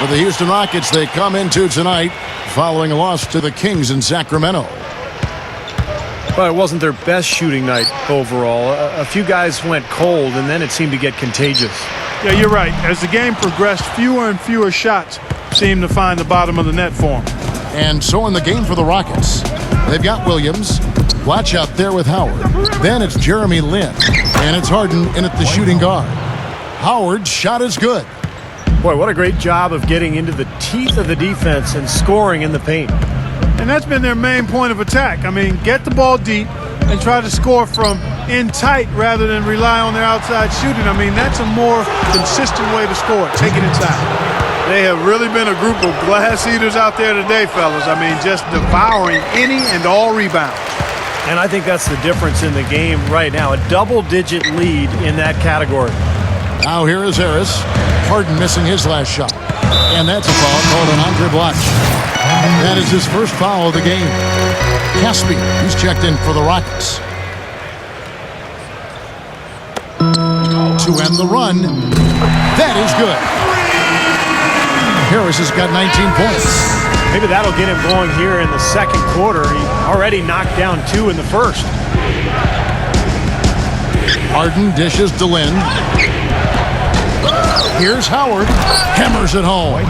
For the Houston Rockets, they come into tonight following a loss to the Kings in Sacramento. Well, it wasn't their best shooting night overall. A few guys went cold, and then it seemed to get contagious. Yeah, you're right. As the game progressed, fewer and fewer shots seemed to find the bottom of the net for them. And so in the game for the Rockets, they've got Williams. Watch out there with Howard. Then it's Jeremy Lin. And it's Harden in at the shooting guard. Howard's shot is good. Boy, what a great job of getting into the teeth of the defense and scoring in the paint. And that's been their main point of attack. I mean, get the ball deep and try to score from in tight rather than rely on their outside shooting. I mean, that's a more consistent way to score. Take it inside. They have really been a group of glass eaters out there today, fellas. I mean, just devouring any and all rebounds. And I think that's the difference in the game right now. A double-digit lead in that category. Now here is Harris. Harden missing his last shot. And that's a foul called on Andre Bloch. That is his first foul of the game. Caspi, who's checked in for the Rockets. To end the run. That is good. Harris has got 19 points. Maybe that'll get him going here in the second quarter. He already knocked down 2 in the first. Harden dishes to Lin. Here's Howard. Hammers it home.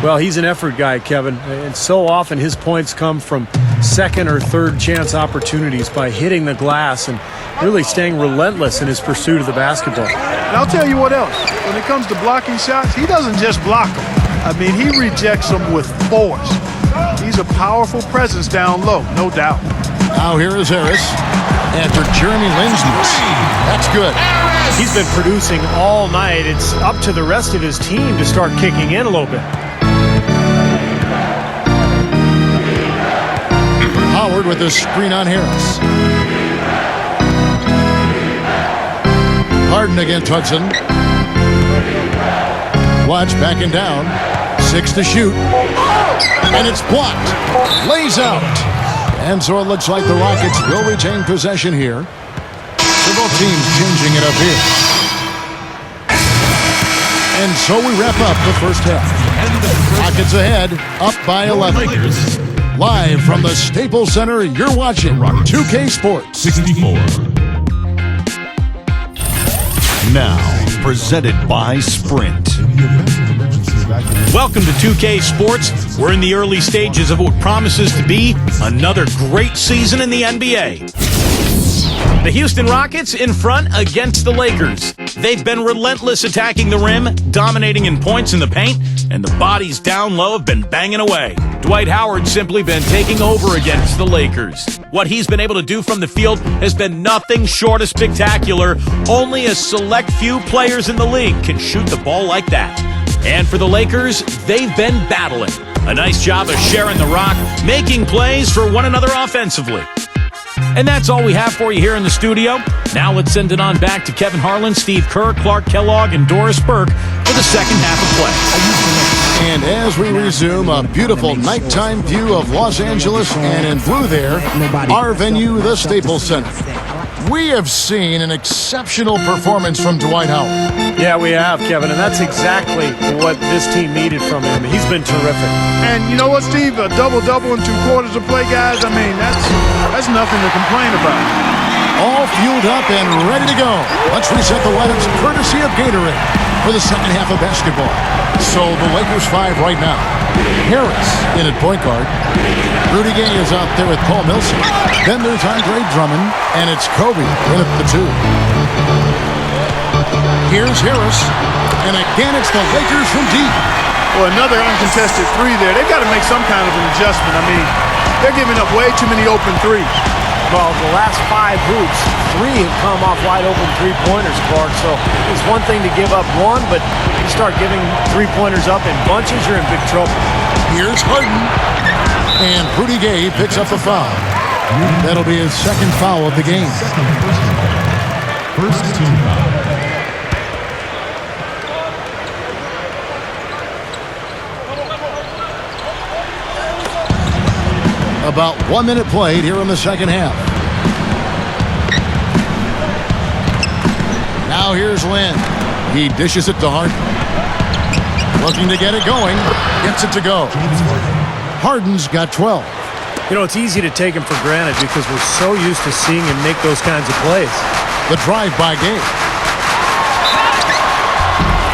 Well, he's an effort guy, Kevin. And so often his points come from second or third chance opportunities by hitting the glass and really staying relentless in his pursuit of the basketball. And I'll tell you what else. When it comes to blocking shots, he doesn't just block them. I mean, he rejects them with force. He's a powerful presence down low, no doubt. Now here is Harris. After Jeremy Lin's miss. That's good. He's been producing all night. It's up to the rest of his team to start kicking in a little bit. Howard with a screen on Harris. Harden against Hudson. Watch backing down. 6 to shoot. And it's blocked. Lays out. And so it looks like the Rockets will retain possession here. Several teams changing it up here. And so we wrap up the first half. Rockets ahead, up by 11. Live from the Staples Center, you're watching 2K Sports 64. Now, presented by Sprint. Welcome to 2K Sports. We're in the early stages of what promises to be another great season in the NBA. The Houston Rockets in front against the Lakers. They've been relentless attacking the rim, dominating in points in the paint, and the bodies down low have been banging away. Dwight Howard's simply been taking over against the Lakers. What he's been able to do from the field has been nothing short of spectacular. Only a select few players in the league can shoot the ball like that. And for the Lakers, they've been battling. A nice job of sharing the rock, making plays for one another offensively. And that's all we have for you here in the studio. Now let's send it on back to Kevin Harlan, Steve Kerr, Clark Kellogg, and Doris Burke for the second half of play. And as we resume a beautiful nighttime view of Los Angeles, and in blue there, our venue, the Staples Center. We have seen an exceptional performance from Dwight Howard. Yeah, we have, Kevin, and that's exactly what this team needed from him. He's been terrific. And you know what, Steve? A double-double in 2 quarters of play, guys. I mean, that's nothing to complain about. All fueled up and ready to go. Let's reset the lineups courtesy of Gatorade for the second half of basketball. So the Lakers 5 right now. Harris in at point guard. Rudy Gay is out there with Paul Millsap. Then there's Andre Drummond, and it's Kobe in at the 2. Here's Harris, and again it's the Lakers from deep. Well, another uncontested 3 there. They've got to make some kind of an adjustment. I mean, they're giving up way too many open 3s. Well, the last 5 hoops, 3 have come off wide open three-pointers, Clark. So it's one thing to give up 1, but you start giving three-pointers up in bunches, you're in big trouble. Here's Harden, and Rudy Gay picks up a foul. That'll be his second foul of the game. First team foul. About 1 minute played here in the second half. Now here's Lin. He dishes it to Harden. Looking to get it going. Gets it to go. Harden's got 12. You know, it's easy to take him for granted because we're so used to seeing him make those kinds of plays. The drive by Gay.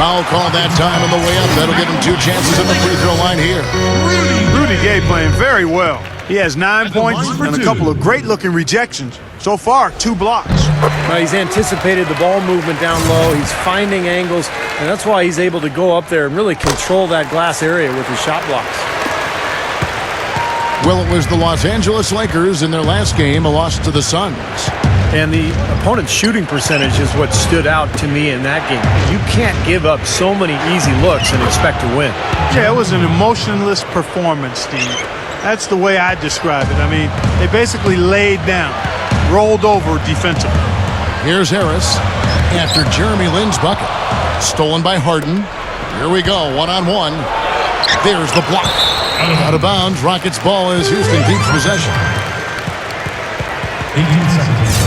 Foul call that time on the way up. That'll give him 2 chances at the free throw line here. Rudy Gay playing very well. He has 9 points and a couple of great-looking rejections. So far, 2 blocks. He's anticipated the ball movement down low. He's finding angles, and that's why he's able to go up there and really control that glass area with his shot blocks. Well, it was the Los Angeles Lakers in their last game, a loss to the Suns. And the opponent's shooting percentage is what stood out to me in that game. You can't give up so many easy looks and expect to win. Yeah, it was an emotionless performance, Steve. That's the way I describe it. I mean, they basically laid down, rolled over defensively. Here's Harris after Jeremy Lin's bucket. Stolen by Harden. Here we go, one-on-one. There's the block. Out of bounds, Rockets ball as Houston keeps possession. 18 seconds.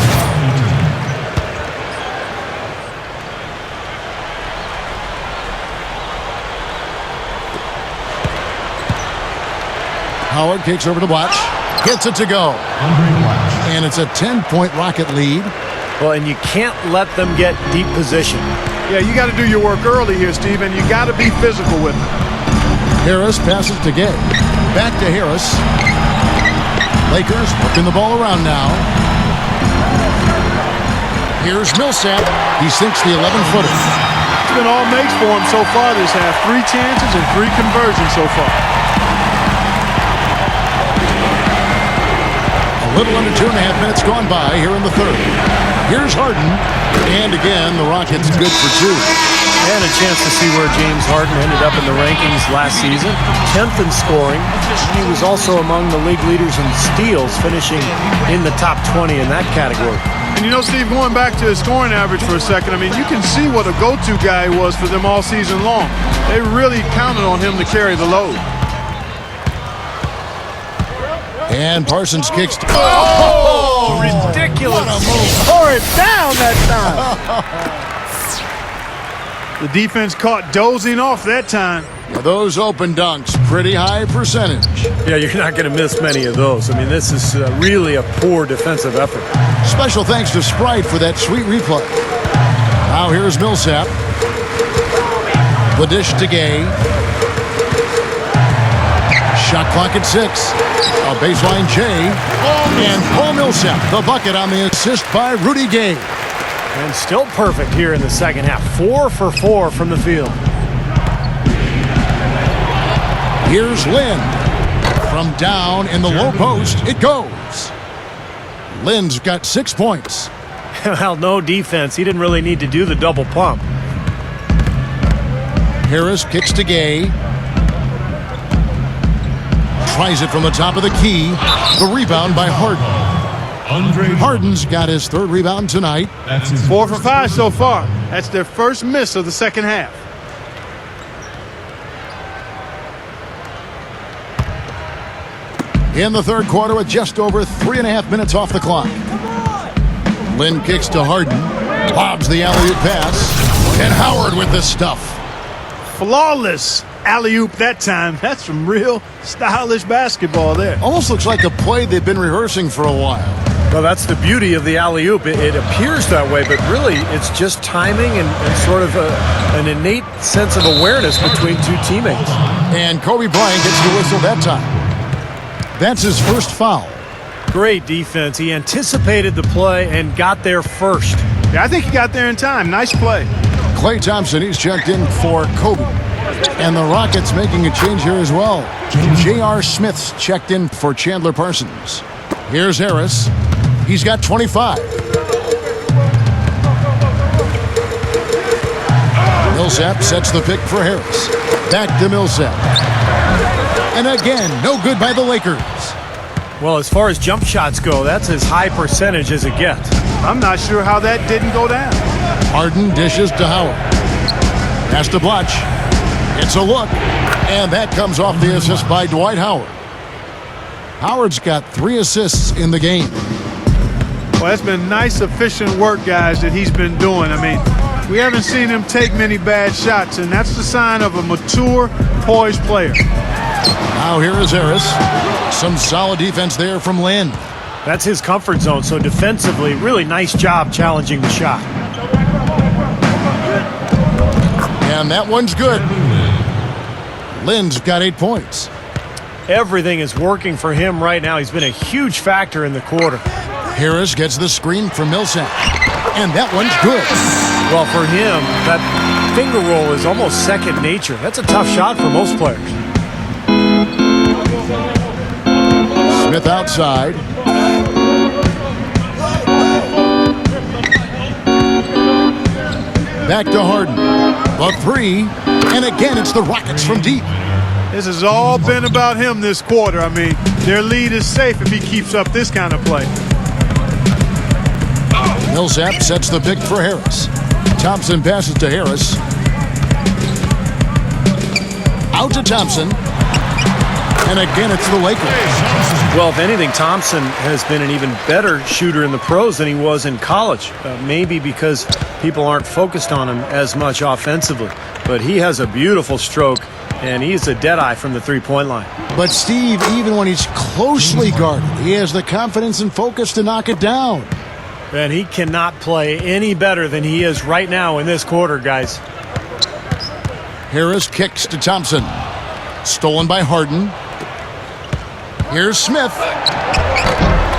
Howard kicks over to Blatch. Gets it to go. And it's a 10-point Rocket lead. Well, and you can't let them get deep position. Yeah, you got to do your work early here, Steve, and you got to be physical with it. Harris passes to Gay. Back to Harris. Lakers working the ball around now. Here's Millsap. He sinks the 11-footer. It's been all makes for him so far this half. 3 chances and 3 conversions so far. A little under 2.5 minutes gone by here in the third. Here's Harden. And again, the Rockets good for 2. And a chance to see where James Harden ended up in the rankings last season. 10th in scoring. He was also among the league leaders in steals, finishing in the top 20 in that category. And you know, Steve, going back to his scoring average for a second, I mean, you can see what a go-to guy was for them all season long. They really counted on him to carry the load. And Parsons kicks. Oh, ridiculous. Tore it down that time. The defense caught dozing off that time. Those open dunks, pretty high percentage. Yeah, you're not going to miss many of those. I mean, this is really a poor defensive effort. Special thanks to Sprite for that sweet replay. Now here's Millsap. The dish to Gay. Shot clock at 6. A baseline J. And Paul Millsap, the bucket on the assist by Rudy Gay. And still perfect here in the second half. 4 for 4 from the field. Here's Lin. From down in the low post, it goes. Lin's got 6 points. Well, no defense. He didn't really need to do the double pump. Harris kicks to Gay. Tries it from the top of the key. The rebound by Harden. Harden's got his 3rd rebound tonight. 4 for 5 so far. That's their first miss of the second half. In the third quarter with just over 3.5 minutes off the clock. Lin kicks to Harden. Lobs the alley-oop pass. And Howard with the stuff. Flawless alley-oop that time. That's some real stylish basketball there. Almost looks like a play they've been rehearsing for a while. Well, that's the beauty of the alley-oop. It appears that way, but really it's just timing and sort of an innate sense of awareness between 2 teammates. And Kobe Bryant gets the whistle that time. That's his first foul. Great defense. He anticipated the play and got there first. Yeah, I think he got there in time. Nice play. Klay Thompson, he's checked in for Kobe. And the Rockets making a change here as well. J.R. Smith's checked in for Chandler Parsons. Here's Harris. He's got 25. Millsap sets the pick for Harris. Back to Millsap. And again, no good by the Lakers. Well, as far as jump shots go, that's as high percentage as it gets. I'm not sure how that didn't go down. Harden dishes to Howard. Pass to Blatch. It's a look. And that comes off the assist by Dwight Howard. Howard's got 3 assists in the game. Well, that's been nice, efficient work, guys, that he's been doing. I mean, We haven't seen him take many bad shots, and that's the sign of a mature, poised player. Now here is Harris. Some solid defense there from Lynn. That's his comfort zone, so defensively, really nice job challenging the shot. And that one's good. Lynn's got 8 points. Everything is working for him right now. He's been a huge factor in the quarter. Harris gets the screen from Millsap. And that one's good. Well, for him, that finger roll is almost second nature. That's a tough shot for most players. Smith outside. Back to Harden. The three. And again, it's the Rockets from deep. This has all been about him this quarter. I mean, their lead is safe if he keeps up this kind of play. Millsap sets the pick for Harris. Thompson passes to Harris. Out to Thompson. And again, it's the Lakers. Well, if anything, Thompson has been an even better shooter in the pros than he was in college. Maybe because people aren't focused on him as much offensively. But he has a beautiful stroke, and he's a deadeye from the three-point line. But Steve, even when he's closely guarded, he has the confidence and focus to knock it down. And he cannot play any better than he is right now in this quarter, guys. Harris kicks to Thompson. Stolen by Harden. Here's Smith.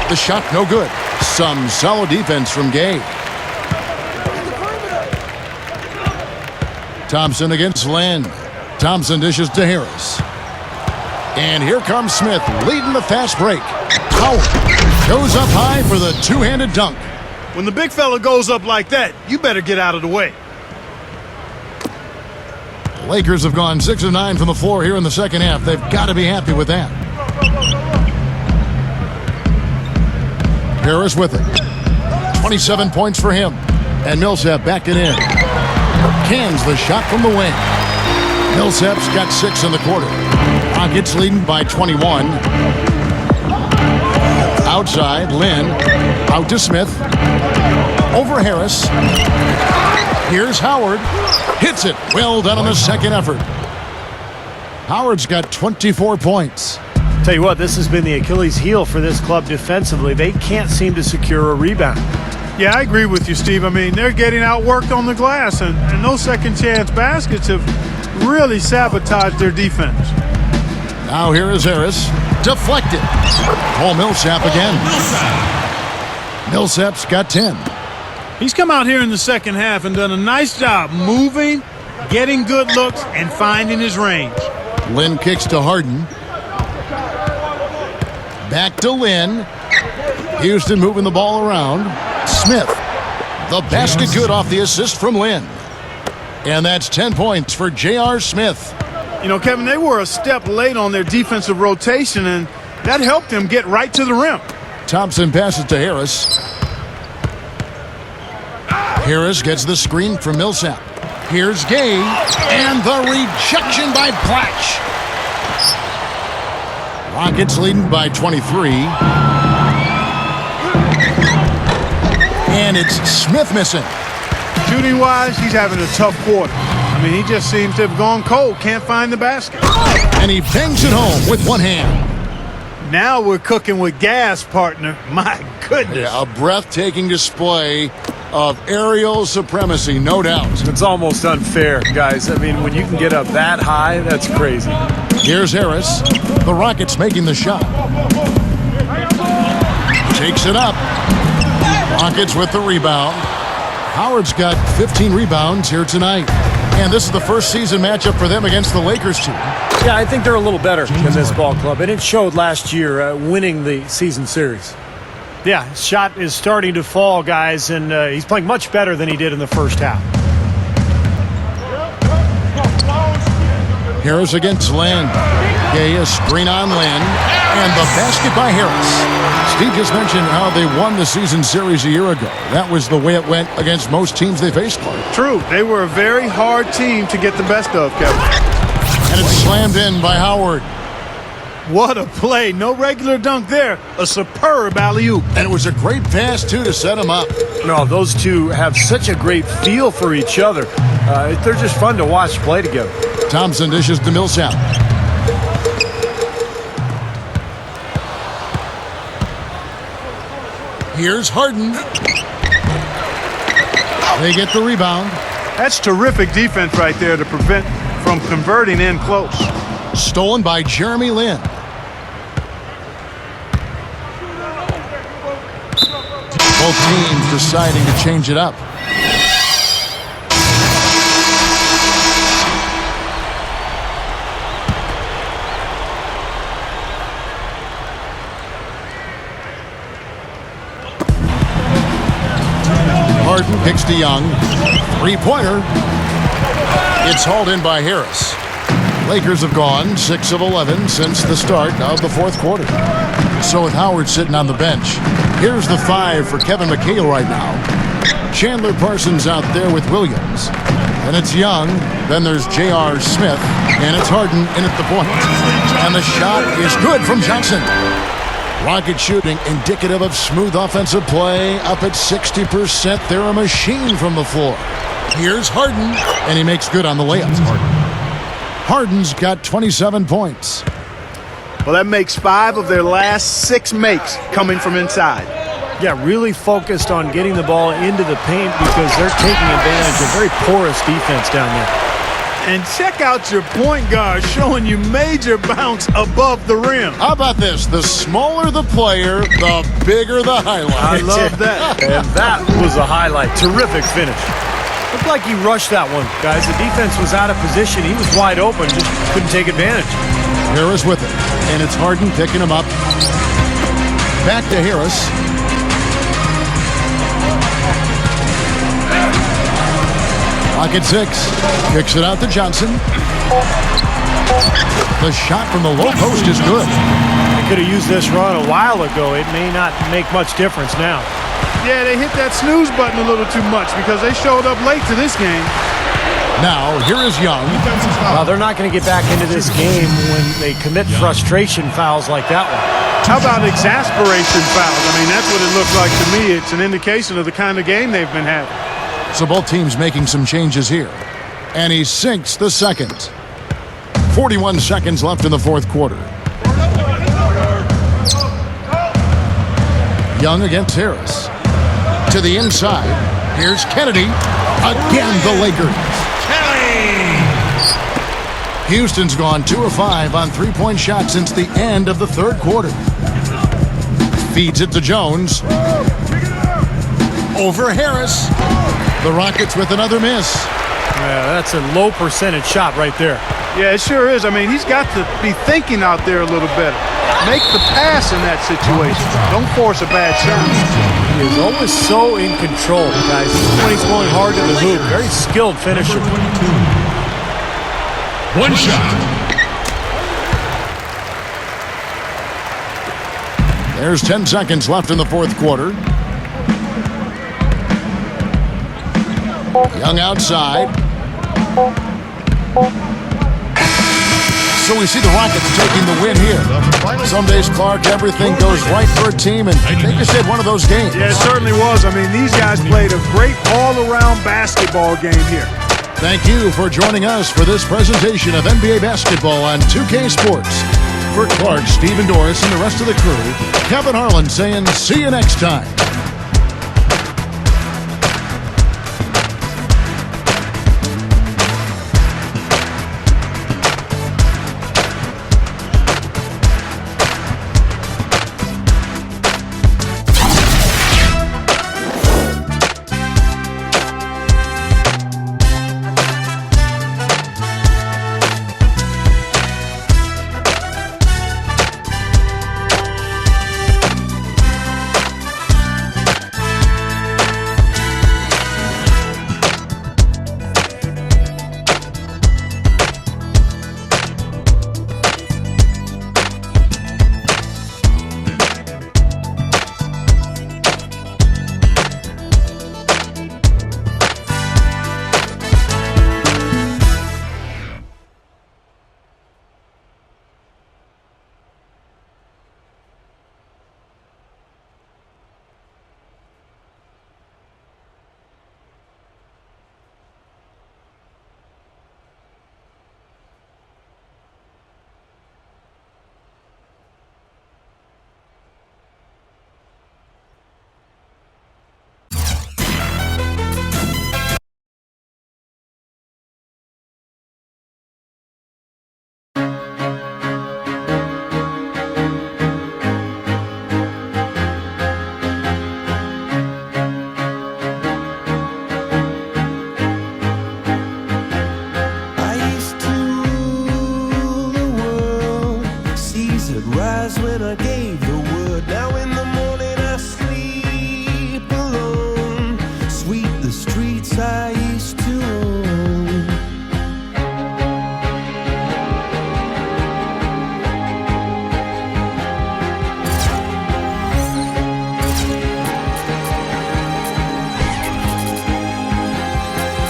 The shot no good. Some solid defense from Gay. Thompson against Lynn. Thompson dishes to Harris. And here comes Smith leading the fast break. Howard goes up high for the two-handed dunk. When the big fella goes up like that, you better get out of the way. The Lakers have gone 6 of 9 from the floor here in the second half. They've got to be happy with that. Harris with it. 27 points for him. And Millsap back it in. Cans the shot from the wing. Millsap's got 6 in the quarter. Rockets leading by 21. Outside, Lynn. Out to Smith. Over Harris. Here's Howard. Hits it. Well done on the second effort. Howard's got 24 points. Tell you what, this has been the Achilles heel for this club defensively. They can't seem to secure a rebound. Yeah, I agree with you, Steve. I mean, they're getting outworked on the glass, and those second chance baskets have really sabotaged their defense. Now here is Harris. Deflected. Oh, Millsap again. Millsap's got 10. He's come out here in the second half and done a nice job moving, getting good looks, and finding his range. Lynn kicks to Harden. Back to Lynn. Houston moving the ball around. Smith. The basket good off the assist from Lynn. And that's 10 points for J.R. Smith. You know, Kevin, they were a step late on their defensive rotation, and that helped them get right to the rim. Thompson passes to Harris. Harris gets the screen from Millsap. Here's Gay. And the rejection by Platch. Rockets leading by 23. And it's Smith missing. Shooting-wise, he's having a tough quarter. I mean, he just seems to have gone cold, can't find the basket. And he bangs it home with one hand. Now we're cooking with gas, partner. My goodness. Yeah, a breathtaking display of aerial supremacy, no doubt. It's almost unfair, guys. I mean, when you can get up that high, that's crazy. Here's Harris. The Rockets making the shot. Takes it up. Rockets with the rebound. Howard's got 15 rebounds here tonight. And this is the first season matchup for them against the Lakers team. Yeah, I think they're a little better than this ball club, and it showed last year winning the season series. Yeah, his shot is starting to fall, guys, and he's playing much better than he did in the first half. Harris against Lynn. Gay, a screen on Lynn. And the basket by Harris. Steve just mentioned how they won the season series a year ago. That was the way it went against most teams they faced. True. They were a very hard team to get the best of, Kevin. And it's slammed in by Howard. What a play. No regular dunk there. A superb alley-oop. And it was a great pass, too, to set him up. No, those two have such a great feel for each other. They're just fun to watch play together. Thompson dishes to Millsap. Here's Harden. They get the rebound. That's terrific defense right there to prevent from converting in close. Stolen by Jeremy Lin. Both teams deciding to change it up. Harden kicks to Young. Three-pointer. It's hauled in by Harris. Lakers have gone 6 of 11 since the start of the fourth quarter. So with Howard sitting on the bench, here's the 5 for Kevin McHale right now. Chandler Parsons out there with Williams. And it's Young. Then there's J.R. Smith. And it's Harden in at the point. And the shot is good from Johnson. Rocket shooting indicative of smooth offensive play. Up at 60%. They're a machine from the floor. Here's Harden. And he makes good on the layups. Harden's got 27 points. Well, that makes 5 of their last 6 makes coming from inside. Yeah, really focused on getting the ball into the paint because they're taking advantage of very porous defense down there. And check out your point guard showing you major bounce above the rim. How about this? The smaller the player, the bigger the highlight. I love that. And that was a highlight. Terrific finish. Looked like he rushed that one, guys. The defense was out of position. He was wide open, just couldn't take advantage. Harris with it, and it's Harden picking him up. Back to Harris. Pocket 6. Kicks it out to Johnson. The shot from the low post is good. They could have used this run a while ago. It may not make much difference now. Yeah, they hit that snooze button a little too much because they showed up late to this game. Now, here is Young. Well, they're not going to get back into this game when they commit frustration fouls like that one. How about exasperation fouls? I mean, that's what it looks like to me. It's an indication of the kind of game they've been having. So both teams making some changes here. And he sinks the second. 41 seconds left in the fourth quarter. Young against Harris. To the inside. Here's Kennedy. Again, the Lakers. Houston's gone 2 of 5 on three-point shots since the end of the third quarter. Feeds it to Jones. Over Harris. The Rockets with another miss. Yeah, that's a low percentage shot right there. Yeah, it sure is. I mean, he's got to be thinking out there a little better. Make the pass in that situation. Don't force a bad shot. He is always so in control, guys. When he's going hard to the hoop, very skilled finisher. One shot. There's 10 seconds left in the fourth quarter. Young outside. So we see the Rockets taking the win here. Some days, Clark, everything goes right for a team, and they just had one of those games. Yeah, it certainly was. I mean, these guys played a great all-around basketball game here. Thank you for joining us for this presentation of NBA basketball on 2K Sports. For Clark, Stephen Doris, and the rest of the crew, Kevin Harlan saying see you next time. Now in the morning I sleep alone. Sweep the streets I used to own.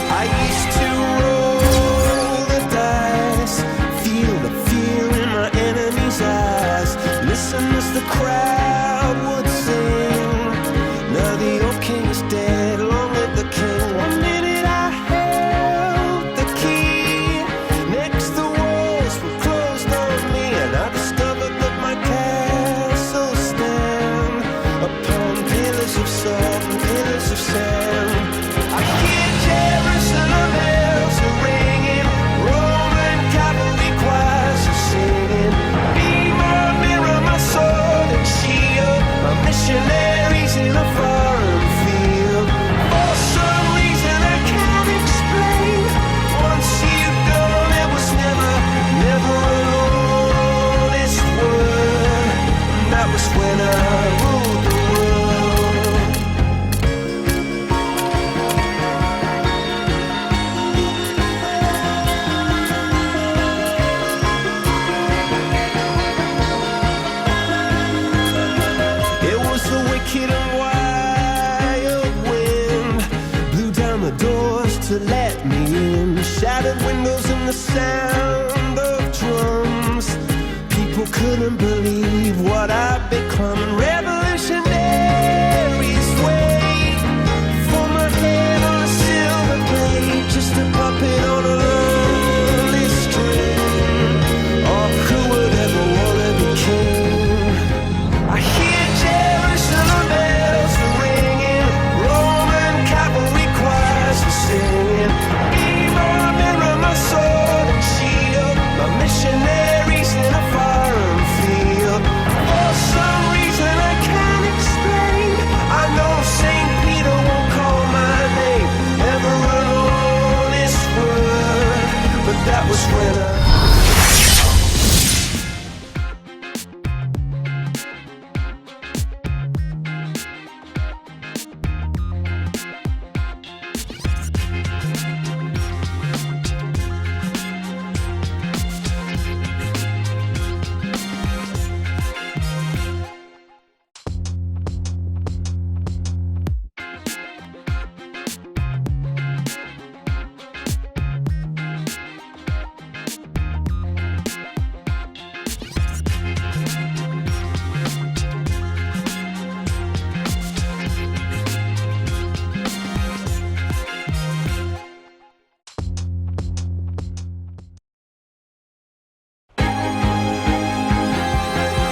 I used to roll the dice, feel the fear in my enemy's eyes, listen as the crowd would sing. Now the old king is dead, long live the king. One minute I held the key, next the walls were closed on me, and I discovered that my castle stand upon pillars of salt and pillars of sand. I hear Jerusalem bells are ringing, Roman cavalry choirs are singing. Be my mirror, my sword and shield, my missionaries in a foreign field. For some reason I can't explain, once you've gone it was never, never an honest word. And that was when I ruled the world. It was the wicked and wild wind, blew down the doors to let me in, shattered windows and the sound of drums. People couldn't believe what I'd become. Revolutionaries wait for my head on a silver plate, just a puppet on a lonely string. Oh, who would ever wanna be king? I hear Jerusalem bells are ringing, Roman cavalry choirs are singing. Be my mirror, my sword and shield, my missionaries in a foreign field. For some reason I can't explain, I know St. Peter won't call my name, never an honest word, but that was when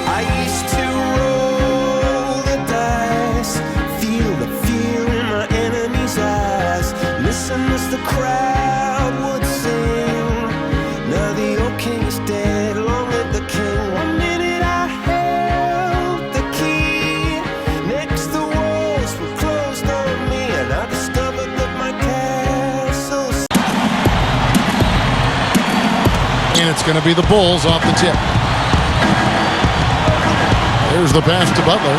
I used to roll the dice, feel the fear in my enemy's eyes, listen as the crowd would sing. Now the old king is dead, long live the king. One minute I held the key, next the walls were closed on me, and I discovered that my castle. And it's going to be the Bulls off the tip. Here's the pass to Butler.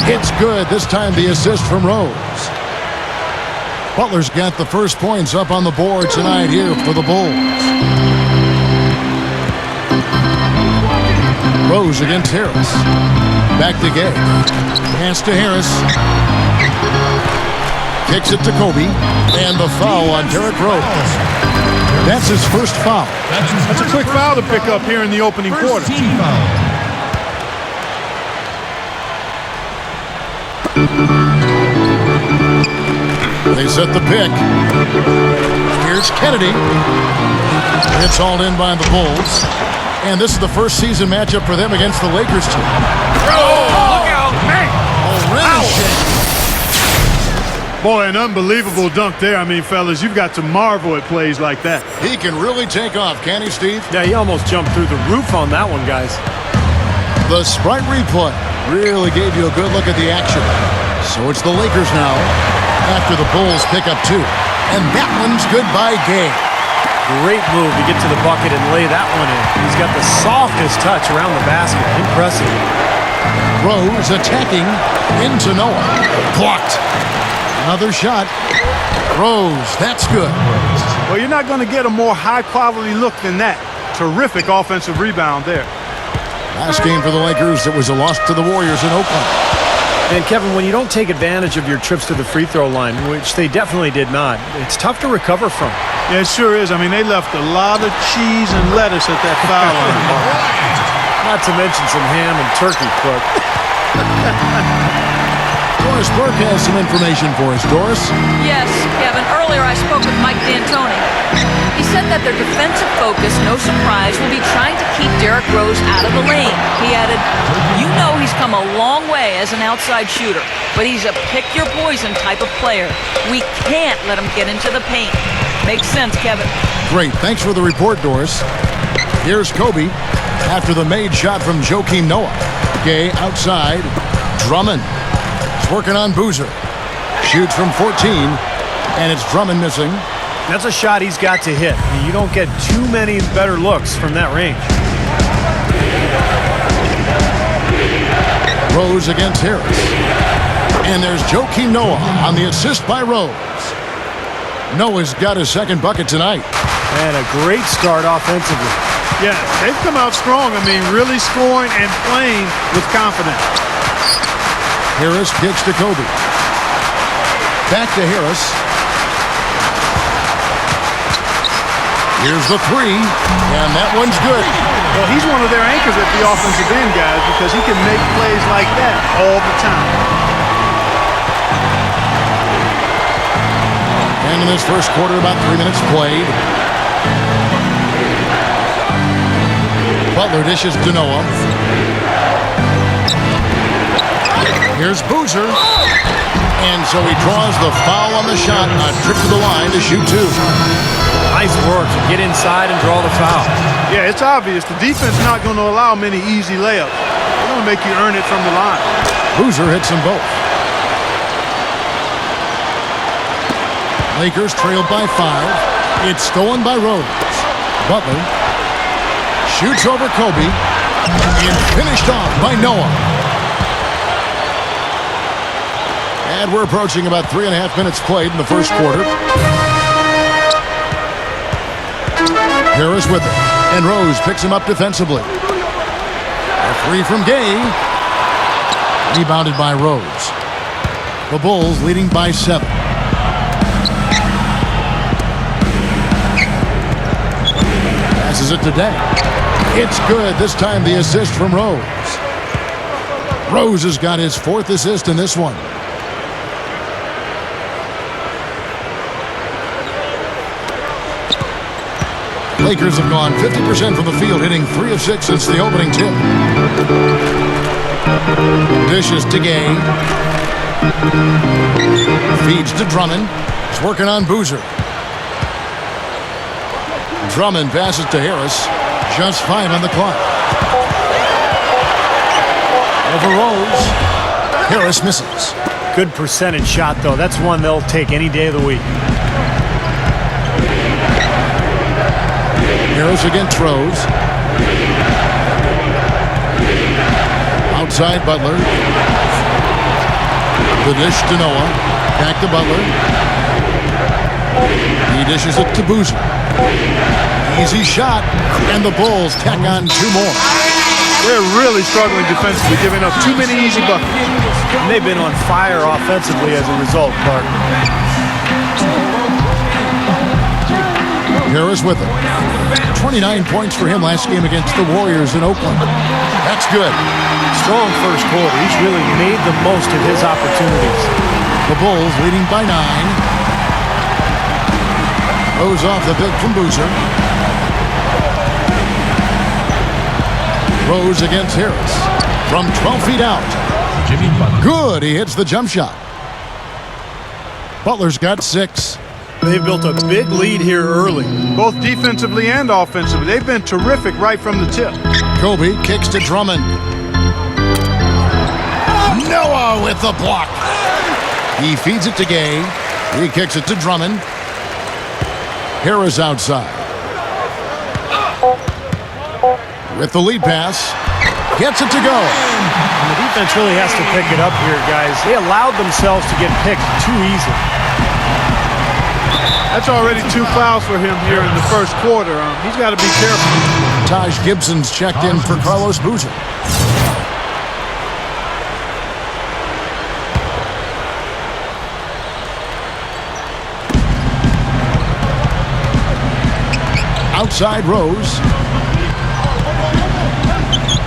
It's good. This time the assist from Rose. Butler's got the first points up on the board tonight here for the Bulls. Rose against Harris. Back to Gay. Pass to Harris. Kicks it to Kobe. And the foul on Derrick Rose. That's his first foul. That's a quick foul to pick up here in the opening quarter. They set the pick. Here's Kennedy. It's hauled in by the Bulls. And this is the first season matchup for them against the Lakers team. Look out, man! Boy, an unbelievable dunk there. I mean, fellas, you've got to marvel at plays like that. He can really take off, can't he, Steve? Yeah, he almost jumped through the roof on that one, guys. The Sprite replay really gave you a good look at the action. So it's the Lakers now after the Bulls pick up two. And that one's good by Gay. Great move to get to the bucket and lay that one in. He's got the softest touch around the basket. Impressive. Rose attacking into Noah. Blocked. Another shot. Rose, that's good. Well, you're not going to get a more high-quality look than that. Terrific offensive rebound there. Last game for the Lakers, it was a loss to the Warriors in Oakland. And Kevin, when you don't take advantage of your trips to the free throw line, which they definitely did not, it's tough to recover from. Yeah, it sure is. I mean, they left a lot of cheese and lettuce at that foul line. Not to mention some ham and turkey cooked. Doris Burke has some information for us. Doris? Yes, Kevin. Earlier I spoke with Mike D'Antoni. He said that their defensive focus, no surprise, will be trying to keep Derrick Rose out of the lane. He added, "You know he's come a long way as an outside shooter, but he's a pick-your-poison type of player. We can't let him get into the paint." Makes sense, Kevin. Great. Thanks for the report, Doris. Here's Kobe after the made shot from Joakim Noah. Gay outside. Drummond. He's working on Boozer. Shoots from 14, and it's Drummond missing. That's a shot he's got to hit. You don't get too many better looks from that range. Rose against Harris. And there's Joakim Noah on the assist by Rose. Noah's got his second bucket tonight. And a great start offensively. Yeah, they've come out strong. I mean, really scoring and playing with confidence. Harris kicks to Kobe. Back to Harris. Here's the three, and that one's good. Well, he's one of their anchors at the offensive end, guys, because he can make plays like that all the time. And in this first quarter, about 3 minutes played. Butler dishes to Noah. Here's Boozer. And so he draws the foul on the shot, a trip to the line to shoot two. Nice work to get inside and draw the foul. Yeah, it's obvious. The defense is not going to allow many easy layups. They're going to make you earn it from the line. Boozer hits them both. Lakers trailed by 5. It's stolen by Rose. Butler shoots over Kobe and finished off by Noah. And we're approaching about 3.5 minutes played in the first quarter. Harris with it, and Rose picks him up defensively. A three from Gay. Rebounded by Rose. The Bulls leading by 7. Passes it to Day. It's good. This time the assist from Rose. Rose has got his 4th assist in this one. Lakers have gone 50% from the field, hitting 3 of 6 since the opening tip. Dishes to Gay. Feeds to Drummond. He's working on Boozer. Drummond passes to Harris. Just 5 on the clock. Over Rose. Harris misses. Good percentage shot, though. That's one they'll take any day of the week. Harris against Rose. Outside Butler. The dish to Noah. Back to Butler. He dishes it to Boozer. Easy shot. And the Bulls tack on 2 more. They're really struggling defensively, giving up too many easy buckets. And they've been on fire offensively as a result, Clark. Harris with it. 29 points for him last game against the Warriors in Oakland. That's good. Strong first quarter. He's really made the most of his opportunities. The Bulls leading by 9. Rose off the pick from Boozer. Rose against Harris. From 12 feet out. Good. He hits the jump shot. Butler's got 6. They've built a big lead here early. Both defensively and offensively. They've been terrific right from the tip. Kobe kicks to Drummond. Noah with the block. He feeds it to Gay. He kicks it to Drummond. Harris outside. With the lead pass. Gets it to go. And the defense really has to pick it up here, guys. They allowed themselves to get picked too easily. That's already 2 fouls for him here in the first quarter. He's got to be careful. Taj Gibson's checked in for Carlos Boozer. Outside Rose.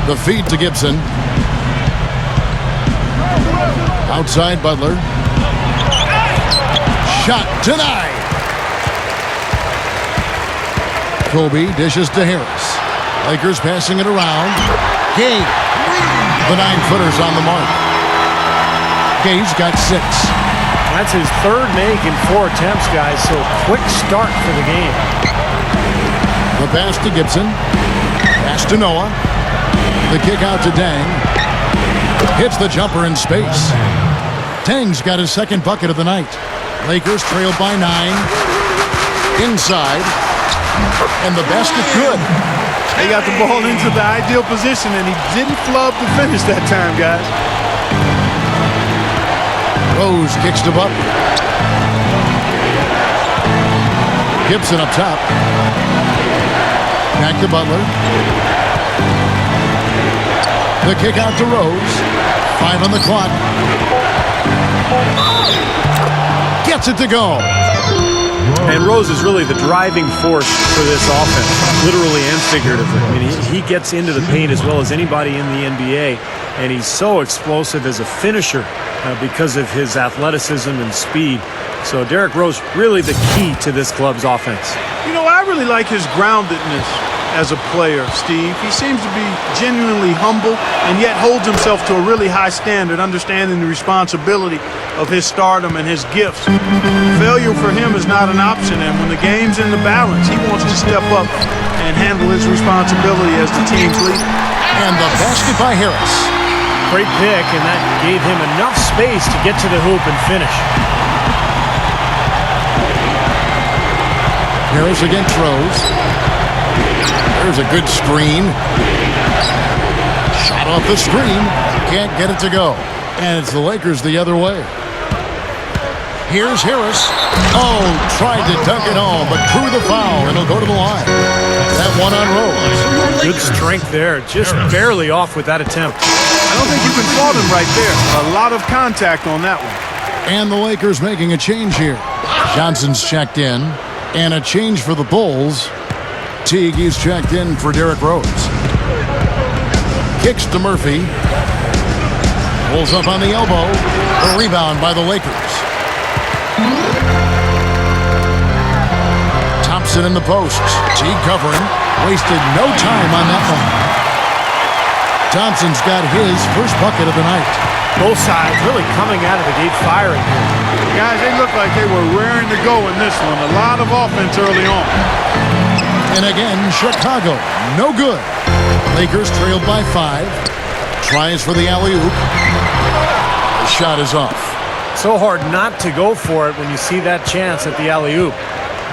The feed to Gibson. Outside Butler. Shot denied. Kobe dishes to Harris. Lakers passing it around. Gay. The 9-footer's on the mark. Gay's got 6. That's his 3rd make in 4 attempts, guys, so quick start for the game. The pass to Gibson. Pass to Noah. The kick out to Dang. Hits the jumper in space. Dang's got his 2nd bucket of the night. Lakers trail by 9. Inside. And the basket good. He got the ball into the ideal position, and he didn't flub the finish that time, guys. Rose kicks to Butler. Gibson up top. Back to Butler. The kick out to Rose. 5 on the clock. Gets it to go. And Rose is really the driving force for this offense, literally and figuratively. I mean, he gets into the paint as well as anybody in the NBA, and he's so explosive as a finisher because of his athleticism and speed. So Derrick Rose, really the key to this club's offense. You know, I really like his groundedness as a player, Steve. He seems to be genuinely humble and yet holds himself to a really high standard, understanding the responsibility of his stardom and his gifts. Failure for him is not an option, and when the game's in the balance, he wants to step up and handle his responsibility as the team's leader. And the basket by Harris. Great pick, and that gave him enough space to get to the hoop and finish. Harris against Rose. There's a good screen. Shot off the screen. Can't get it to go. And it's the Lakers the other way. Here's Harris. Oh, tried to dunk it home, but drew the foul, and he'll go to the line. That one on Rose. Good strength there. Just barely off with that attempt. I don't think you can fault him right there. A lot of contact on that one. And the Lakers making a change here. Johnson's checked in. And a change for the Bulls. Teague is checked in for Derrick Rose. Kicks to Murphy. Pulls up on the elbow. A rebound by the Lakers. Thompson in the post. Teague covering. Wasted no time on that one. Thompson's got his first bucket of the night. Both sides really coming out of the gate firing here. Guys, they look like they were raring to go in this one. A lot of offense early on. And again, Chicago, no good. Lakers trailed by 5. Tries for the alley-oop. The shot is off. So hard not to go for it when you see that chance at the alley-oop.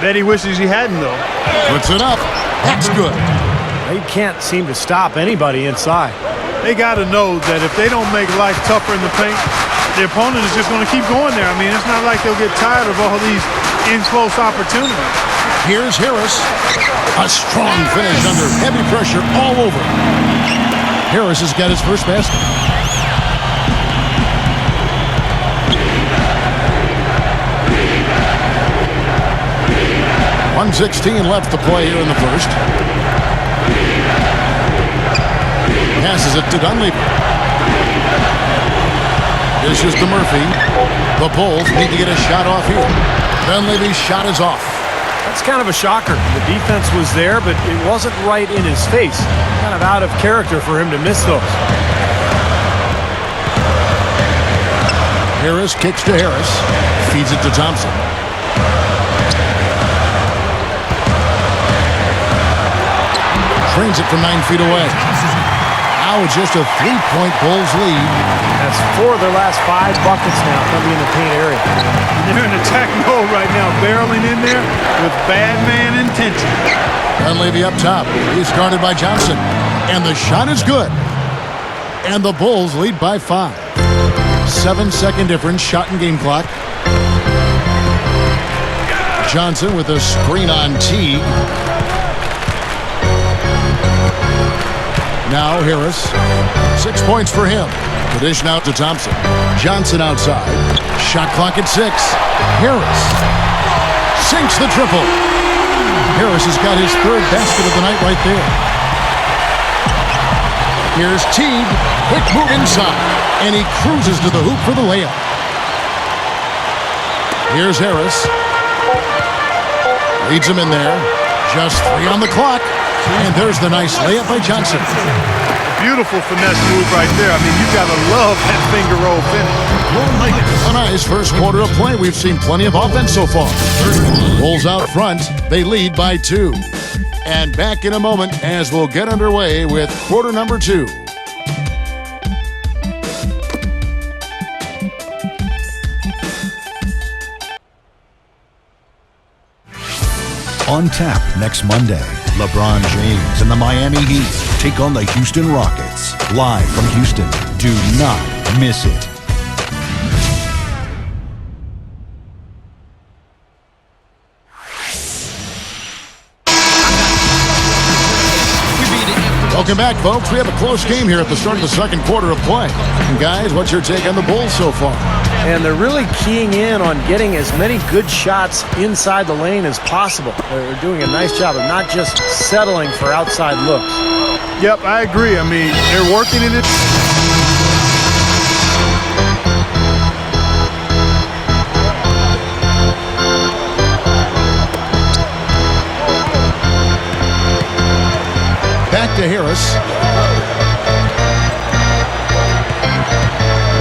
Bet he wishes he hadn't, though. Puts it up. That's good. They can't seem to stop anybody inside. They got to know that if they don't make life tougher in the paint, the opponent is just going to keep going there. I mean, it's not like they'll get tired of all these in-close opportunities. Here's Harris. A strong finish under heavy pressure all over. Harris has got his first basket. .116 left to play here in the first. Passes it to Dunleavy. Dishes to Murphy. The Bulls need to get a shot off here. Dunleavy's shot is off. That's kind of a shocker. The defense was there, but it wasn't right in his face. Kind of out of character for him to miss those. Harris kicks to Harris. Feeds it to Thompson. Trains it from 9 feet away. Now it's just a 3-point Bulls lead. That's 4 of their last 5 buckets now coming in the paint area. They're in attack mode right now, barreling in there with bad man intention. Dunleavy up top. He's guarded by Johnson. And the shot is good. And the Bulls lead by 5. 7-second difference, shot and game clock. Johnson with a screen on Teague. Now Harris. 6 points for him. The dish now to Thompson. Johnson outside. Shot clock at 6. Harris sinks the triple. Harris has got his 3rd basket of the night right there. Here's Teague. Quick move inside. And he cruises to the hoop for the layup. Here's Harris. Leads him in there. Just 3 on the clock. And there's the nice layup by Johnson. Beautiful finesse move right there. I mean, you got to love that finger roll finish. A nice first quarter of play. We've seen plenty of offense so far. Bulls out front. They lead by 2. And back in a moment as we'll get underway with quarter number 2. On tap next Monday, LeBron James and the Miami Heat take on the Houston Rockets. Live from Houston. Do not miss it. Welcome back, folks. We have a close game here at the start of the second quarter of play. And guys, what's your take on the Bulls so far? And they're really keying in on getting as many good shots inside the lane as possible. They're doing a nice job of not just settling for outside looks. Yep, I agree. I mean, they're working in it. Back to Harris.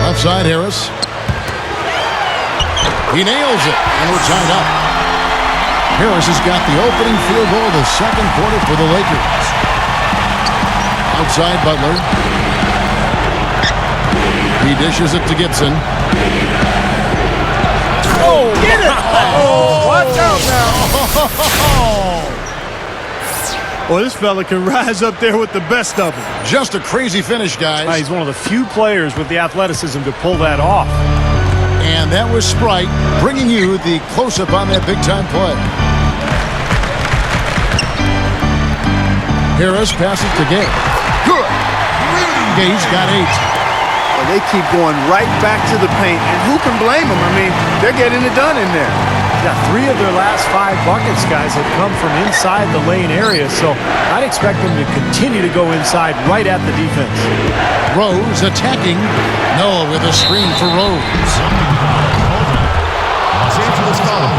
Left side, Harris. He nails it, and we're tied up. Harris has got the opening field goal of the second quarter for the Lakers. Outside, Butler. He dishes it to Gibson. Oh, get it! Oh, watch out now. Well, this fella can rise up there with the best of them. Just a crazy finish, guys. He's one of the few players with the athleticism to pull that off. And that was Sprite bringing you the close-up on that big-time play. Harris passes to Gay. Good. Gay's got 8. Well, they keep going right back to the paint, and who can blame them? I mean, they're getting it done in there. Yeah, 3 of their last 5 buckets, guys, have come from inside the lane area, so I'd expect them to continue to go inside right at the defense. Rose attacking. Noah with a screen for Rose. Los Angeles foul,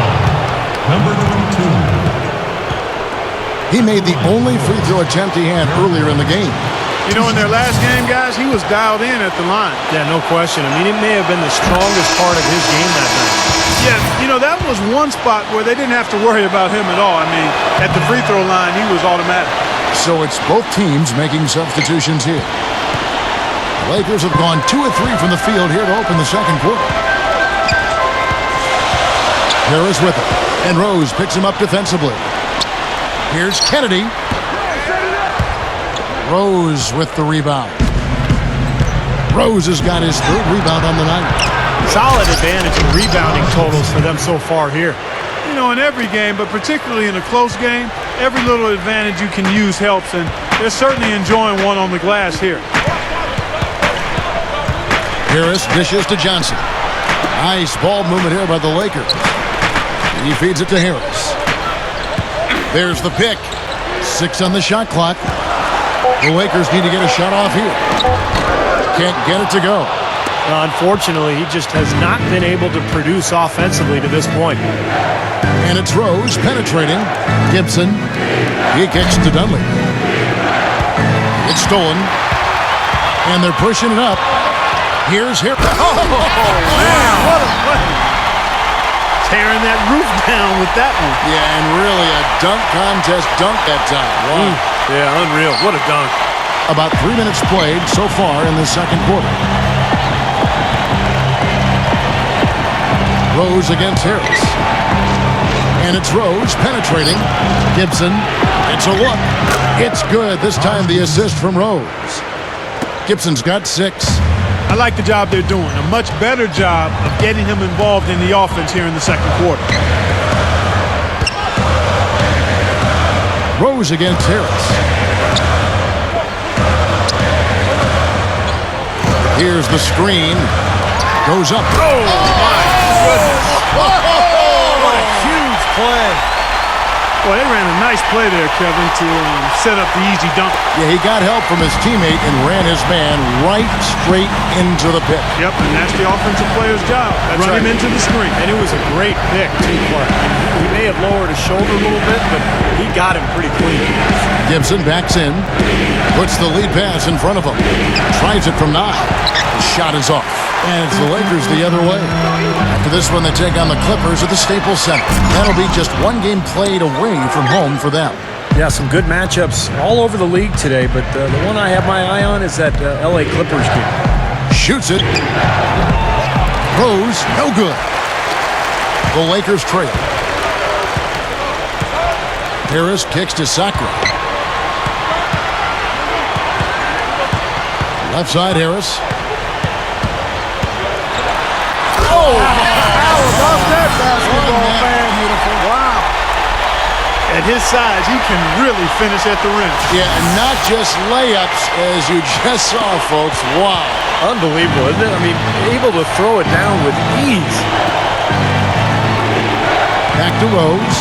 number 22. He made the only free throw attempt he had earlier in the game. You know, in their last game, guys, he was dialed in at the line. Yeah, no question. I mean, it may have been the strongest part of his game that night. Yeah, you know, that was one spot where they didn't have to worry about him at all. I mean, at the free throw line, he was automatic. So it's both teams making substitutions here. The Lakers have gone 2 of 3 from the field here to open the second quarter. Harris with it, and Rose picks him up defensively. Here's Kennedy. Rose with the rebound. Rose has got his 3rd rebound on the night. Solid advantage in rebounding totals for them so far here. You know, in every game, but particularly in a close game, every little advantage you can use helps, and they're certainly enjoying one on the glass here. Harris dishes to Johnson. Nice ball movement here by the Lakers. He feeds it to Harris. There's the pick. 6 on the shot clock. The Lakers need to get a shot off here. Can't get it to go. Unfortunately, he just has not been able to produce offensively to this point. And it's Rose penetrating. Gibson. He kicks to Dudley. It's stolen. And they're pushing it up. Here's Harris. Oh, man, what a play. Tearing that roof down with that one. Yeah, and really a dunk contest dunk that time. Wow. Yeah, unreal. What a dunk. About 3 minutes played so far in the second quarter. Rose against Harris. And it's Rose penetrating. Gibson. It's a look. It's good. This time the assist from Rose. Gibson's got 6. I like the job they're doing. A much better job of getting him involved in the offense here in the second quarter. Rose against Harris. Here's the screen. Goes up. Oh, my goodness. What a huge play. Boy, they ran a nice play there, Kevin, to set up the easy dunk. Yeah, he got help from his teammate and ran his man right straight into the pit. Yep, and that's the offensive player's job. Run him into the screen. And it was a great pick, too, Clark. He may have lowered his shoulder a little bit, but he got him pretty clean. Gibson backs in. Puts the lead pass in front of him. Tries it from now. The shot is off. And it's the Lakers the other way. After this one, they take on the Clippers at the Staples Center. That'll be just one game played away from home for them. Yeah, some good matchups all over the league today, but the one I have my eye on is that L.A. Clippers game. Shoots it. Rose, no good. The Lakers trail. Harris kicks to Sacra. Left side, Harris. Oh, how about that basketball, man? Beautiful. Wow. At his size, he can really finish at the rim. Yeah, and not just layups, as you just saw, folks. Wow. Unbelievable, isn't it? I mean, able to throw it down with ease. Back to Rose.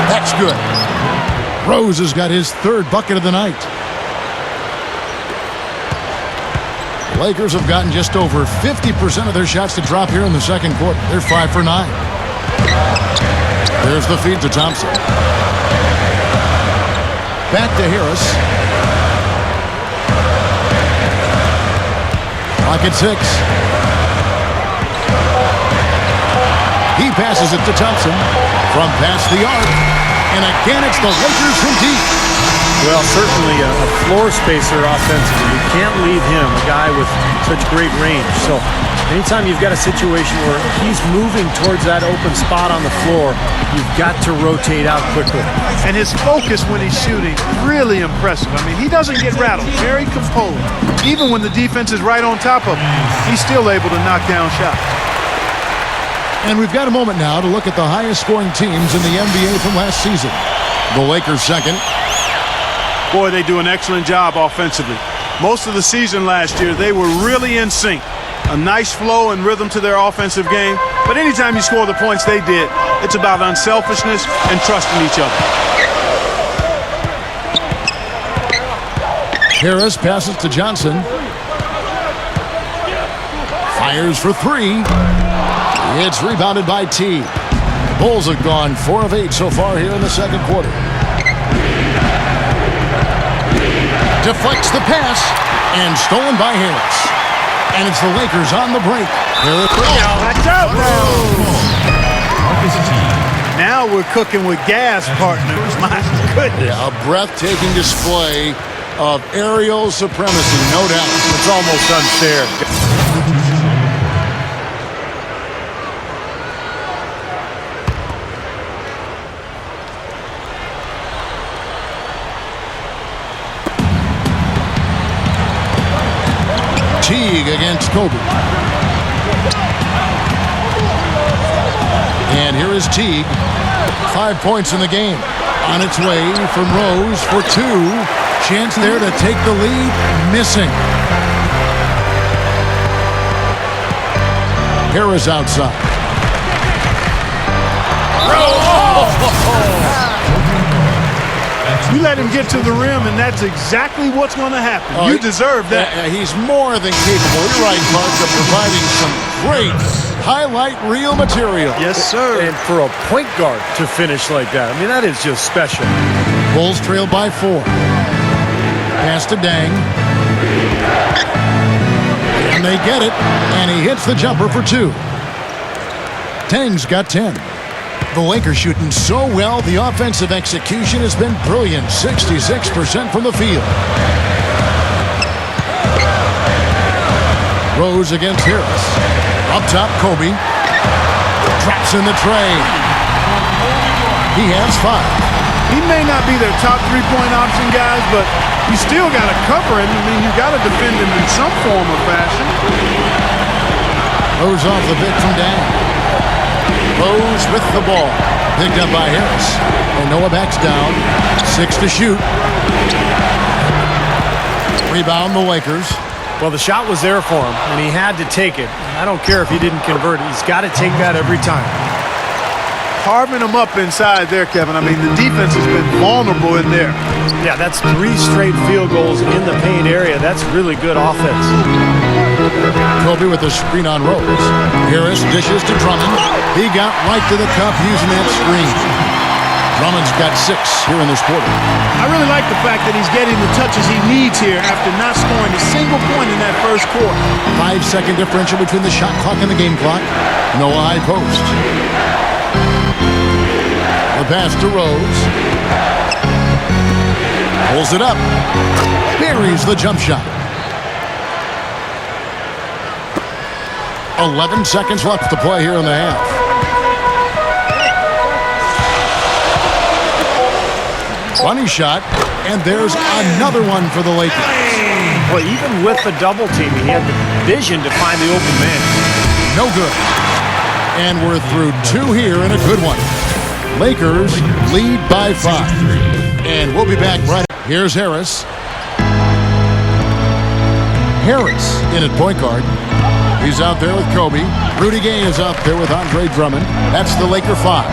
That's good. Rose has got his 3rd bucket of the night. The Lakers have gotten just over 50% of their shots to drop here in the second quarter. They're 5 for 9. There's the feed to Thompson. Back to Harris. Clock at 6. He passes it to Thompson from past the arc. And again, it's the Lakers from deep. Well, certainly a floor spacer offensively. You can't leave him, a guy with such great range. So anytime you've got a situation where he's moving towards that open spot on the floor, you've got to rotate out quickly. And his focus when he's shooting, really impressive. I mean, he doesn't get rattled, very composed. Even when the defense is right on top of him, he's still able to knock down shots. And we've got a moment now to look at the highest scoring teams in the NBA from last season. The Lakers second. Boy, they do an excellent job offensively. Most of the season last year, they were really in sync. A nice flow and rhythm to their offensive game. But anytime you score the points they did, it's about unselfishness and trusting each other. Harris passes to Johnson. Fires for 3. It's rebounded by T. Bulls have gone 4 of 8 so far here in the second quarter. Deflects the pass and stolen by Harris. And it's the Lakers on the break. Watch out now. Now we're cooking with gas, partners. My goodness. Yeah, a breathtaking display of aerial supremacy, no doubt. It's almost unfair. Teague against Kobe. And here is Teague. 5 points in the game. On its way from Rose for 2. Chance there to take the lead. Missing. Harris outside. You let him get to the rim, and that's exactly what's going to happen. You deserve that. He's more than capable. You're right, Clark, of providing some great highlight reel material. Yes, sir. And for a point guard to finish like that, I mean, that is just special. Bulls trail by 4. Pass to Dang. And they get it, and he hits the jumper for 2. Dang's got 10. The Lakers shooting so well, the offensive execution has been brilliant. 66% from the field. Rose against Harris. Up top, Kobe. Drops in the tray. He has 5. He may not be their top three-point option, guys, but you still got to cover him. I mean, you got to defend him in some form or fashion. Rose off the pick from Dan. Rose with the ball. Picked up by Harris. And Noah backs down. 6 to shoot. Rebound the Lakers. Well, the shot was there for him, and he had to take it. I don't care if he didn't convert it. He's got to take that every time. Carving them up inside there, Kevin. I mean, the defense has been vulnerable in there. Yeah, that's 3 straight field goals in the paint area. That's really good offense. Kobe with the screen on Rose. Harris dishes to Drummond. He got right to the cup using that screen. Drummond's got 6 here in this quarter. I really like the fact that he's getting the touches he needs here after not scoring a single point in that first quarter. 5-second differential between the shot clock and the game clock. Noah high post. The pass to Rose. Pulls it up. Buries the jump shot. 11 seconds left to play here in the half. Funny shot, and there's another one for the Lakers. Well, even with the double team, he had the vision to find the open man. No good. And we're through 2 here and a good one. Lakers lead by 5. And we'll be back right. Here's Harris. Harris in at point guard. He's out there with Kobe. Rudy Gay is out there with Andre Drummond. That's the Laker 5.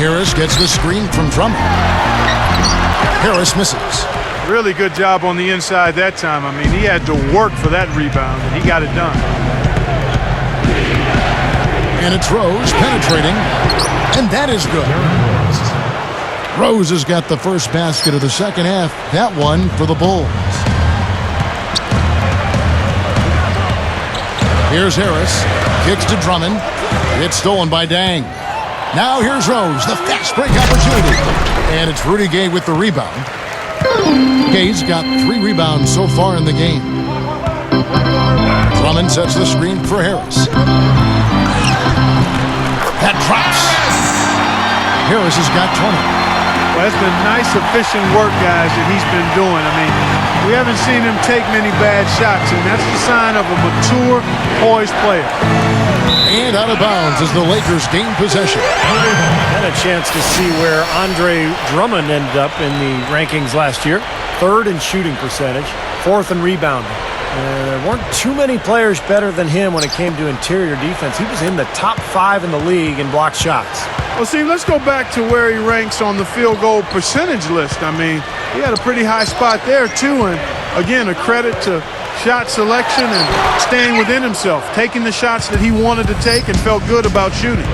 Harris gets the screen from Drummond. Harris misses. Really good job on the inside that time. I mean, he had to work for that rebound, and he got it done. And it's Rose penetrating, and that is good. Rose has got the first basket of the second half. That one for the Bulls. Here's Harris. Kicks to Drummond. It's stolen by Dang. Now here's Rose, the fast break opportunity. And it's Rudy Gay with the rebound. Gay's got 3 rebounds so far in the game. Drummond sets the screen for Harris. That drops. Harris has got 20. Well, that's been nice, efficient work, guys, that he's been doing. I mean, we haven't seen him take many bad shots, and that's the sign of a mature, poised player. And out of bounds as the Lakers gain possession. Had a chance to see where Andre Drummond ended up in the rankings last year. 3rd in shooting percentage, 4th in rebounding. There weren't too many players better than him when it came to interior defense. He was in the top 5 in the league in blocked shots. Well, Steve, let's go back to where he ranks on the field goal percentage list. I mean, he had a pretty high spot there, too. And, again, a credit to shot selection and staying within himself, taking the shots that he wanted to take and felt good about shooting.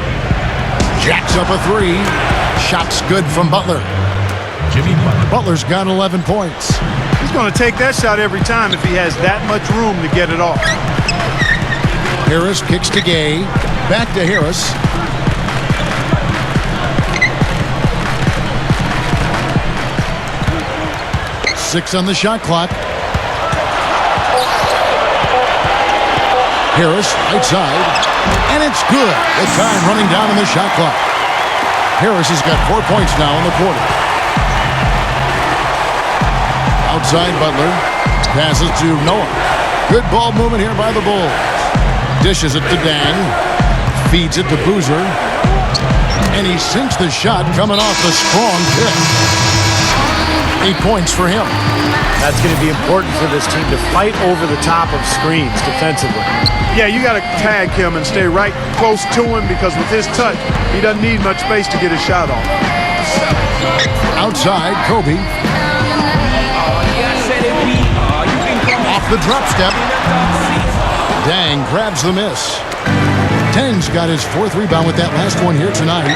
Jacks up a 3. Shots good from Butler. Jimmy Butler. Butler's got 11 points. He's going to take that shot every time if he has that much room to get it off. Harris kicks to Gay. Back to Harris. Six on the shot clock. Harris, right side. And it's good. The time running down on the shot clock. Harris has got 4 points now in the quarter. Outside Butler. Passes to Noah. Good ball movement here by the Bulls. Dishes it to Dang. Feeds it to Boozer. And he sinks the shot coming off the strong pick. 8 points for him. That's going to be important for this team to fight over the top of screens defensively. Yeah, you got to tag him and stay right close to him because with his touch, he doesn't need much space to get his shot off. Outside, Kobe. Off the drop step. Dang grabs the miss. Dang's got his 4th rebound with that last one here tonight.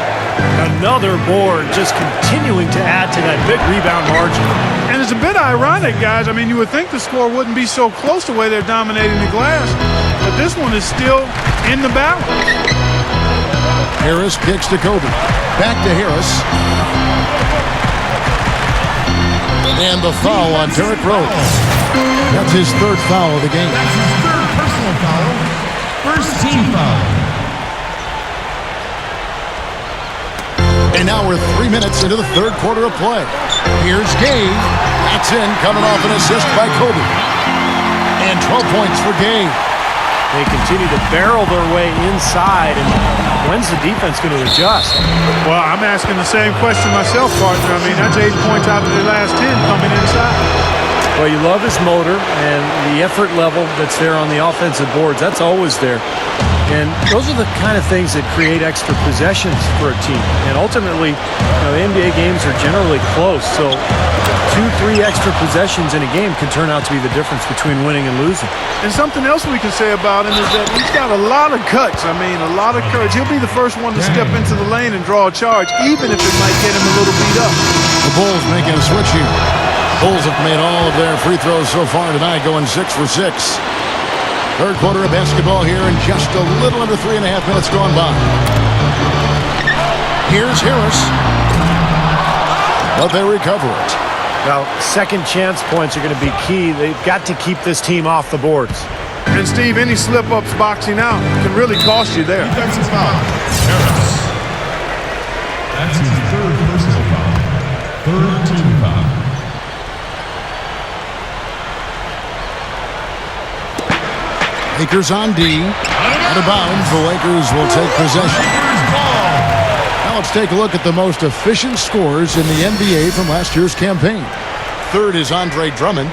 Another board, just continuing to add to that big rebound margin. And it's a bit ironic, guys. I mean, you would think the score wouldn't be so close the way they're dominating the glass, but this one is still in the balance. Harris kicks to Kobe. Back to Harris. And the foul on Derrick Rose. That's his 3rd foul of the game. That's his 3rd personal foul. First team foul. And now we're 3 minutes into the third quarter of play. Here's Gay. That's in, coming off an assist by Kobe. And 12 points for Gay. They continue to barrel their way inside, and when's the defense going to adjust? Well, I'm asking the same question myself, partner. I mean, that's 8 points out of their last 10 coming inside. Well, you love his motor and the effort level that's there on the offensive boards. That's always there. And those are the kind of things that create extra possessions for a team. And ultimately, the NBA games are generally close. So 2-3 extra possessions in a game can turn out to be the difference between winning and losing. And something else we can say about him is that he's got a lot of cuts. I mean, a lot of courage. He'll be the first one to step into the lane and draw a charge, even if it might get him a little beat up. The Bulls making a switch here. Bulls have made all of their free throws so far tonight, going 6 for 6. Third quarter of basketball here, and just a little under 3.5 minutes gone by. Here's Harris, but they recover it. Now, second chance points are going to be key. They've got to keep this team off the boards. And, Steve, any slip-ups boxing out can really cost you there. Defensive foul. Harris. That's his third personal foul. Third team foul. Lakers on D. Out of bounds, the Lakers will take possession. Now let's take a look at the most efficient scorers in the NBA from last year's campaign. Third is Andre Drummond.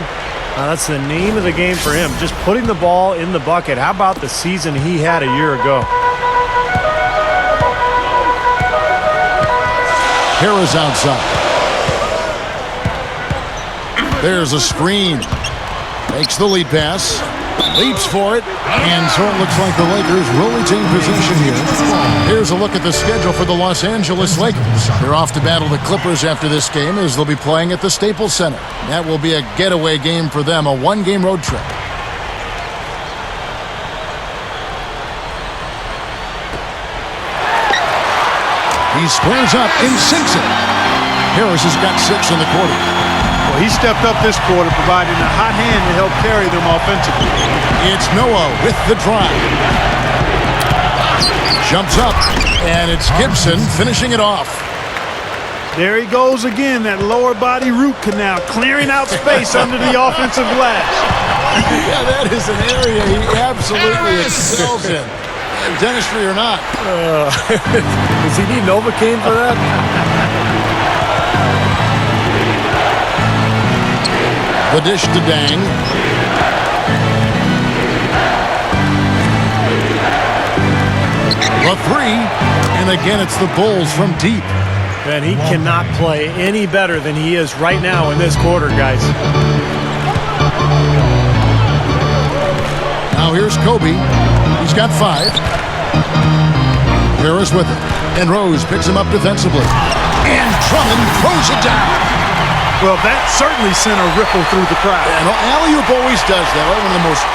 That's the name of the game for him. Just putting the ball in the bucket. How about the season he had a year ago? Harris outside. There's a screen. Makes the lead pass. Leaps for it, and so it looks like the Lakers will retain possession here. Here's a look at the schedule for the Los Angeles Lakers. They're off to battle the Clippers after this game, as they'll be playing at the Staples Center. That will be a getaway game for them, a one-game road trip. He squares up and sinks it. Harris has got 6 in the quarter. Well, he stepped up this quarter, providing a hot hand to help carry them offensively. It's Noah with the drive. Jumps up, and it's Gibson finishing it off. There he goes again, that lower body root canal, clearing out space under the offensive glass. Yeah, that is an area he absolutely excels in. Dentistry or not. Does he need Novocaine for that? The dish to Dang. The three. And again, it's the Bulls from deep. And he cannot play any better than he is right now in this quarter, guys. Now here's Kobe. He's got 5. Harris with it. And Rose picks him up defensively. And Drummond throws it down. Well, that certainly sent a ripple through the crowd. And alley-oop always does that. One of the most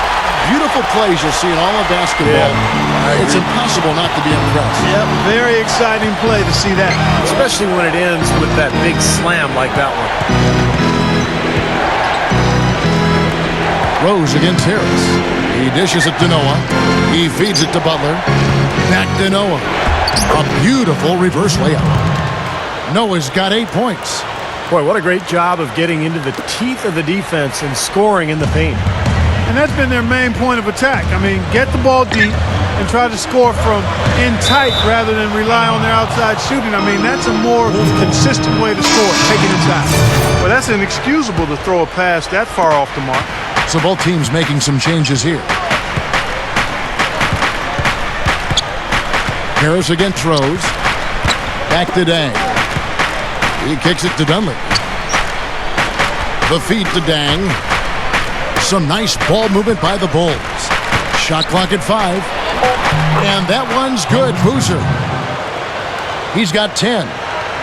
beautiful plays you'll see in all of basketball. Yeah, it's impossible not to be impressed. Yep, very exciting play to see that. Especially when it ends with that big slam like that one. Rose against Harris. He dishes it to Noah. He feeds it to Butler. Back to Noah. A beautiful reverse layup. Noah's got 8 points. Boy, what a great job of getting into the teeth of the defense and scoring in the paint. And that's been their main point of attack. I mean, get the ball deep and try to score from in tight rather than rely on their outside shooting. I mean, that's a more consistent way to score, take it inside. Well, that's inexcusable to throw a pass that far off the mark. So both teams making some changes here. Harris against Rose. Back to Dang. He kicks it to Dunlap. The feed to Dang. Some nice ball movement by the Bulls. Shot clock at 5. And that one's good. Boozer. He's got 10.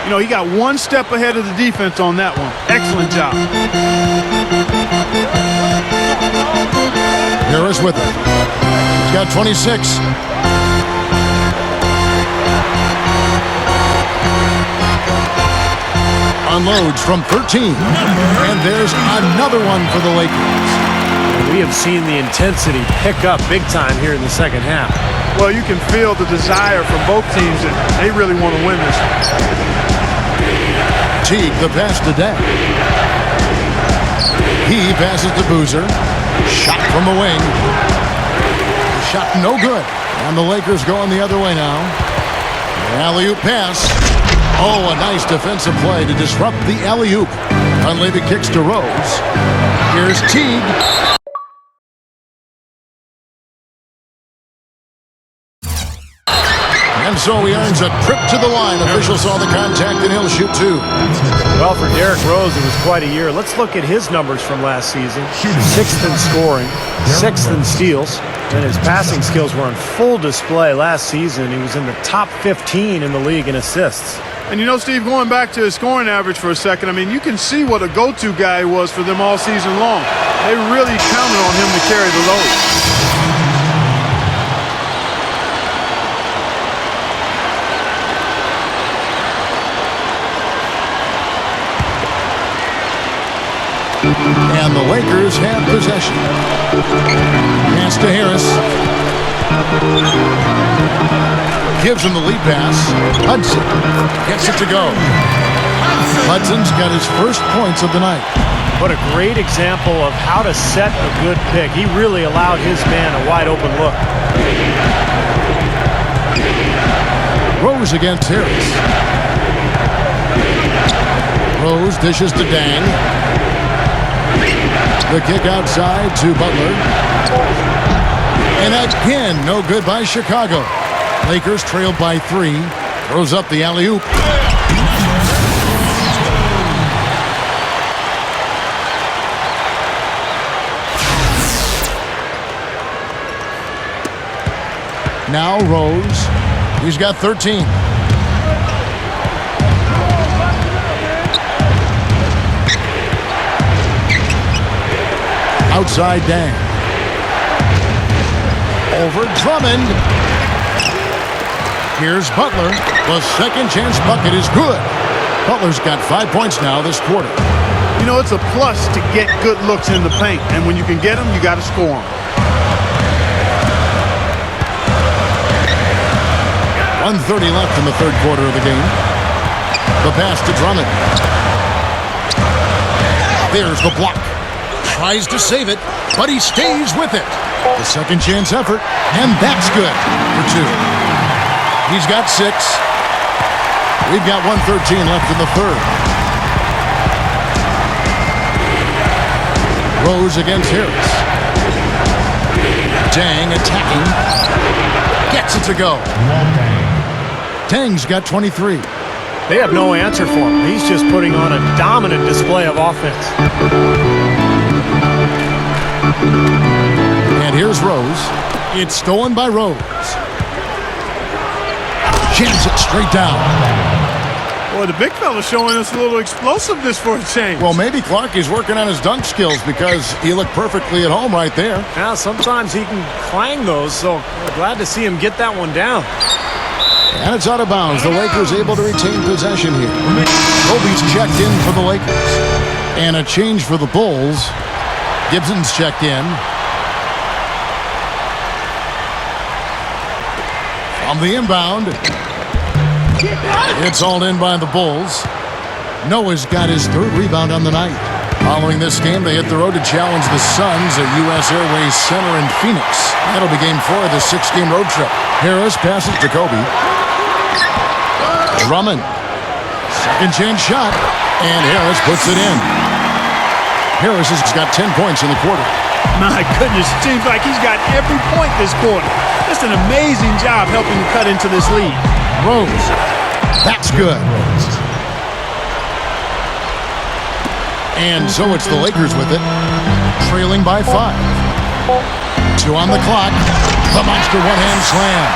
You know, he got one step ahead of the defense on that one. Excellent job. Harris with it. He's got 26. Unloads from 13. And there's another one for the Lakers. We have seen the intensity pick up big time here in the second half. Well, you can feel the desire from both teams that they really want to win this. Teague, the pass to Dang. He passes to Boozer. Shot from the wing. Shot no good. And the Lakers going the other way now. Alley-oop pass. Oh, a nice defensive play to disrupt the alley-oop. Dunleavy kicks to Rose. Here's Teague. And so he earns a trip to the line. Officials saw the contact and he'll shoot two. Well, for Derrick Rose, it was quite a year. Let's look at his numbers from last season. 6th in scoring, 6th in steals, and his passing skills were on full display last season. He was in the top 15 in the league in assists. And you know, Steve, going back to his scoring average for a second, I mean, you can see what a go-to guy was for them all season long. They really counted on him to carry the load. And the Lakers have possession. Pass to Harris. Gives him the lead pass. Hudson gets it to go. Hudson's got his first points of the night. What a great example of how to set a good pick. He really allowed his man a wide open look. Rose against Harris. Rose dishes to Dang. The kick outside to Butler. And again, no good by Chicago. Lakers trailed by 3. Throws up the alley-oop. Now Rose. He's got 13. Outside Dang. Over Drummond. Here's Butler. The second chance bucket is good. Butler's got 5 points now this quarter. You know, it's a plus to get good looks in the paint. And when you can get them, you got to score them. 1:30 left in the third quarter of the game. The pass to Drummond. There's the block. Tries to save it, but he stays with it. The second chance effort, and that's good for 2. He's got 6. We've got 1:13 left in the third. Rose against Harris. Dang attacking. Gets it to go. Dang's got 23. They have no answer for him. He's just putting on a dominant display of offense. And here's Rose. It's stolen by Rose. Jams it straight down. Boy, the big fella's showing us a little explosiveness for a change. Well, maybe Clark is working on his dunk skills because he looked perfectly at home right there. Now, sometimes he can clang those, so we're glad to see him get that one down. And it's out of bounds. The Lakers able to retain possession here. Kobe's checked in for the Lakers. And a change for the Bulls. Gibson's checked in. From the inbound. It's all in by the Bulls. Noah's got his third rebound on the night. Following this game, they hit the road to challenge the Suns at U.S. Airways Center in Phoenix. That'll be game 4 of the 6-game road trip. Harris passes to Kobe. Drummond. Second chance shot. And Harris puts it in. Harris has got 10 points in the quarter. My goodness, it seems like he's got every point this quarter. Just an amazing job helping to cut into this lead. Rose. That's good. And so it's the Lakers with it. Trailing by 5. 2 on the clock. The monster one-hand slam.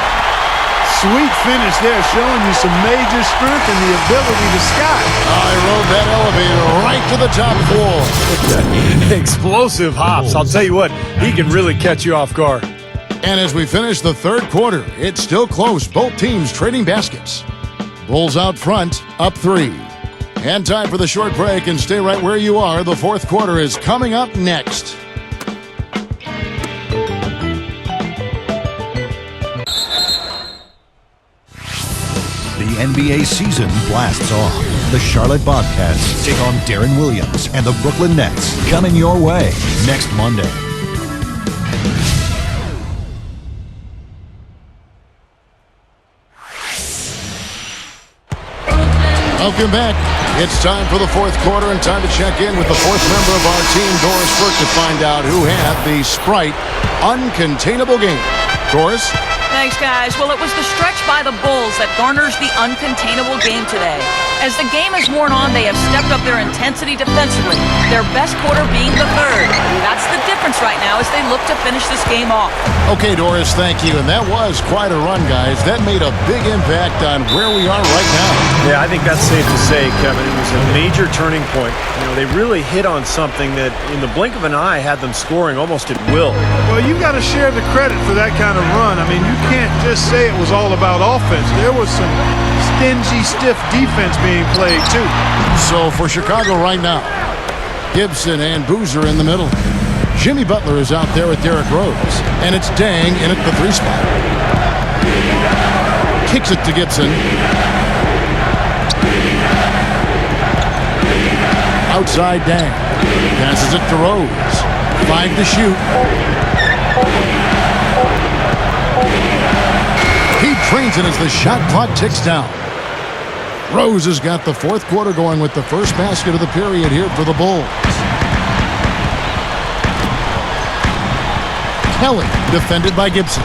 Sweet finish there, showing you some major strength and the ability to sky. I rode that elevator right to the top floor. Explosive hops. I'll tell you what, he can really catch you off guard. And as we finish the third quarter, it's still close. Both teams trading baskets. Bulls out front, up 3. And time for the short break, and stay right where you are. The fourth quarter is coming up next. NBA season blasts off. The Charlotte Bobcats take on Darren Williams and the Brooklyn Nets, coming your way next Monday. Welcome back. It's time for the fourth quarter and time to check in with the fourth member of our team, Doris Burke, to find out who had the Sprite uncontainable game. Doris? Thanks, guys. Well, it was the stretch by the Bulls that garners the uncontainable game today. As the game has worn on, they have stepped up their intensity defensively, their best quarter being the third. That's the difference right now as they look to finish this game off. Okay, Doris, thank you. And that was quite a run, guys. That made a big impact on where we are right now. Yeah, I think that's safe to say, Kevin. It was a major turning point. You know, they really hit on something that in the blink of an eye had them scoring almost at will. Well, you got to share the credit for that kind of run. I mean, you can't just say it was all about offense. There was some stingy, stiff defense being played, too. So for Chicago right now, Gibson and Boozer in the middle. Jimmy Butler is out there with Derrick Rose. And it's Dang in at the 3 spot. Kicks it to Gibson. Outside Dang. Passes it to Rose. 5 to shoot. He trains it as the shot clock ticks down. Rose has got the fourth quarter going with the first basket of the period here for the Bulls. Kelly defended by Gibson.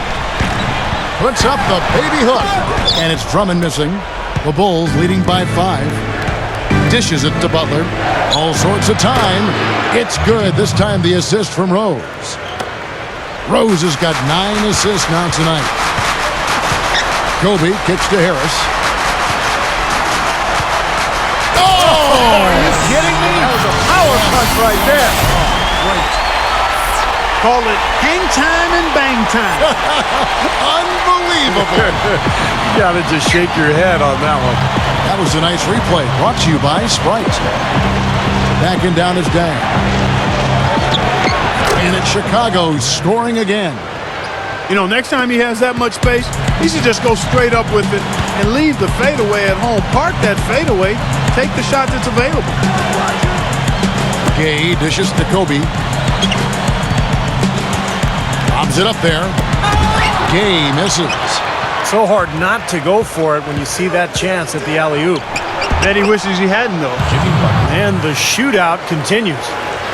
Puts up the baby hook. And it's Drummond missing. The Bulls leading by 5. Dishes it to Butler. All sorts of time. It's good. This time the assist from Rose. Rose has got 9 assists now tonight. Kobe kicks to Harris. Oh, are you kidding me? That was a power punch right there. Great. Call it hang time and bang time. Unbelievable. You gotta just shake your head on that one. That was a nice replay. Brought to you by Sprite. Backing down his Dang. And it's Chicago scoring again. You know, next time he has that much space, he should just go straight up with it and leave the fadeaway at home. Park that fadeaway. Take the shot that's available. Gay dishes to Kobe. Lobs it up there. Gay misses. So hard not to go for it when you see that chance at the alley-oop. Bet he wishes he hadn't, though. And the shootout continues.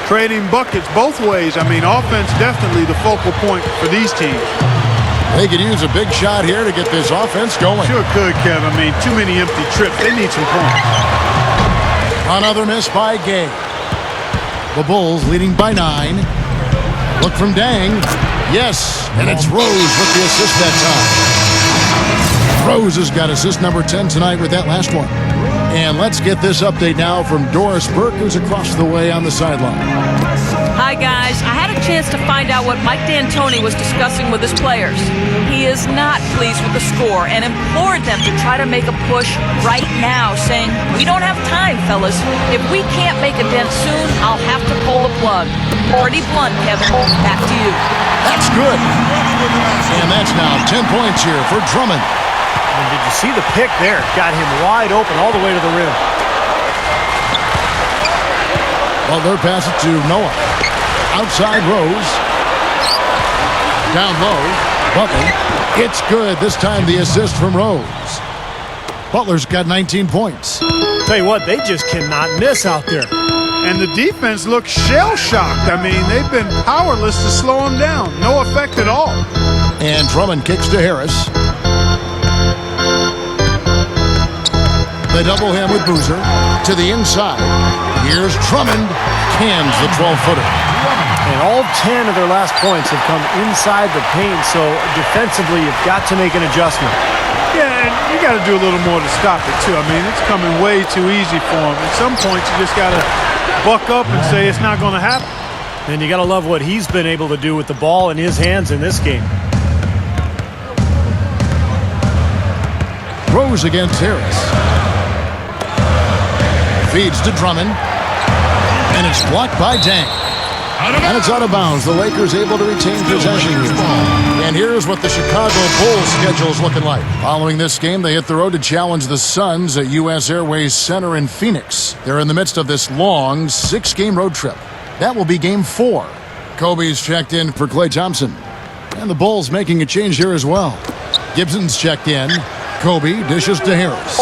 Trading buckets both ways. I mean, offense definitely the focal point for these teams. They could use a big shot here to get this offense going. Sure could, Kev. I mean, too many empty trips. They need some points. Another miss by Gay. The Bulls leading by 9. Look from Dang. Yes, and it's Rose with the assist that time. Rose has got assist number 10 tonight with that last one. And let's get this update now from Doris Burke, who's across the way on the sideline. Hi, guys. I had a chance to find out what Mike D'Antoni was discussing with his players. He is not pleased with the score and implored them to try to make a push right now, saying, "We don't have time, fellas. If we can't make a dent soon, I'll have to pull the plug." Pretty blunt, Kevin. Back to you. That's good. And that's now 10 points here for Drummond. And did you see the pick there? Got him wide open all the way to the rim. Butler pass it to Noah. Outside Rose. Down low. Butler. It's good. This time the assist from Rose. Butler's got 19 points. Tell you what, they just cannot miss out there. And the defense looks shell-shocked. I mean, they've been powerless to slow him down. No effect at all. And Drummond kicks to Harris. They double him with Boozer to the inside. Here's Drummond. Cans the 12-footer. And all 10 of their last points have come inside the paint, so defensively you've got to make an adjustment. Yeah, and you got to do a little more to stop it, too. I mean, it's coming way too easy for him. At some point, you just got to buck up and say it's not going to happen. And you got to love what he's been able to do with the ball in his hands in this game. Rose against Harris. Feeds to Drummond. And it's blocked by Dang. And it's out of bounds. The Lakers able to retain possession here. And here here's what the Chicago Bulls schedule is looking like. Following this game, they hit the road to challenge the Suns at U.S. Airways Center in Phoenix. They're in the midst of this long 6-game road trip. That will be game 4. Kobe's checked in for Klay Thompson. And the Bulls making a change here as well. Gibson's checked in. Kobe dishes to Harris.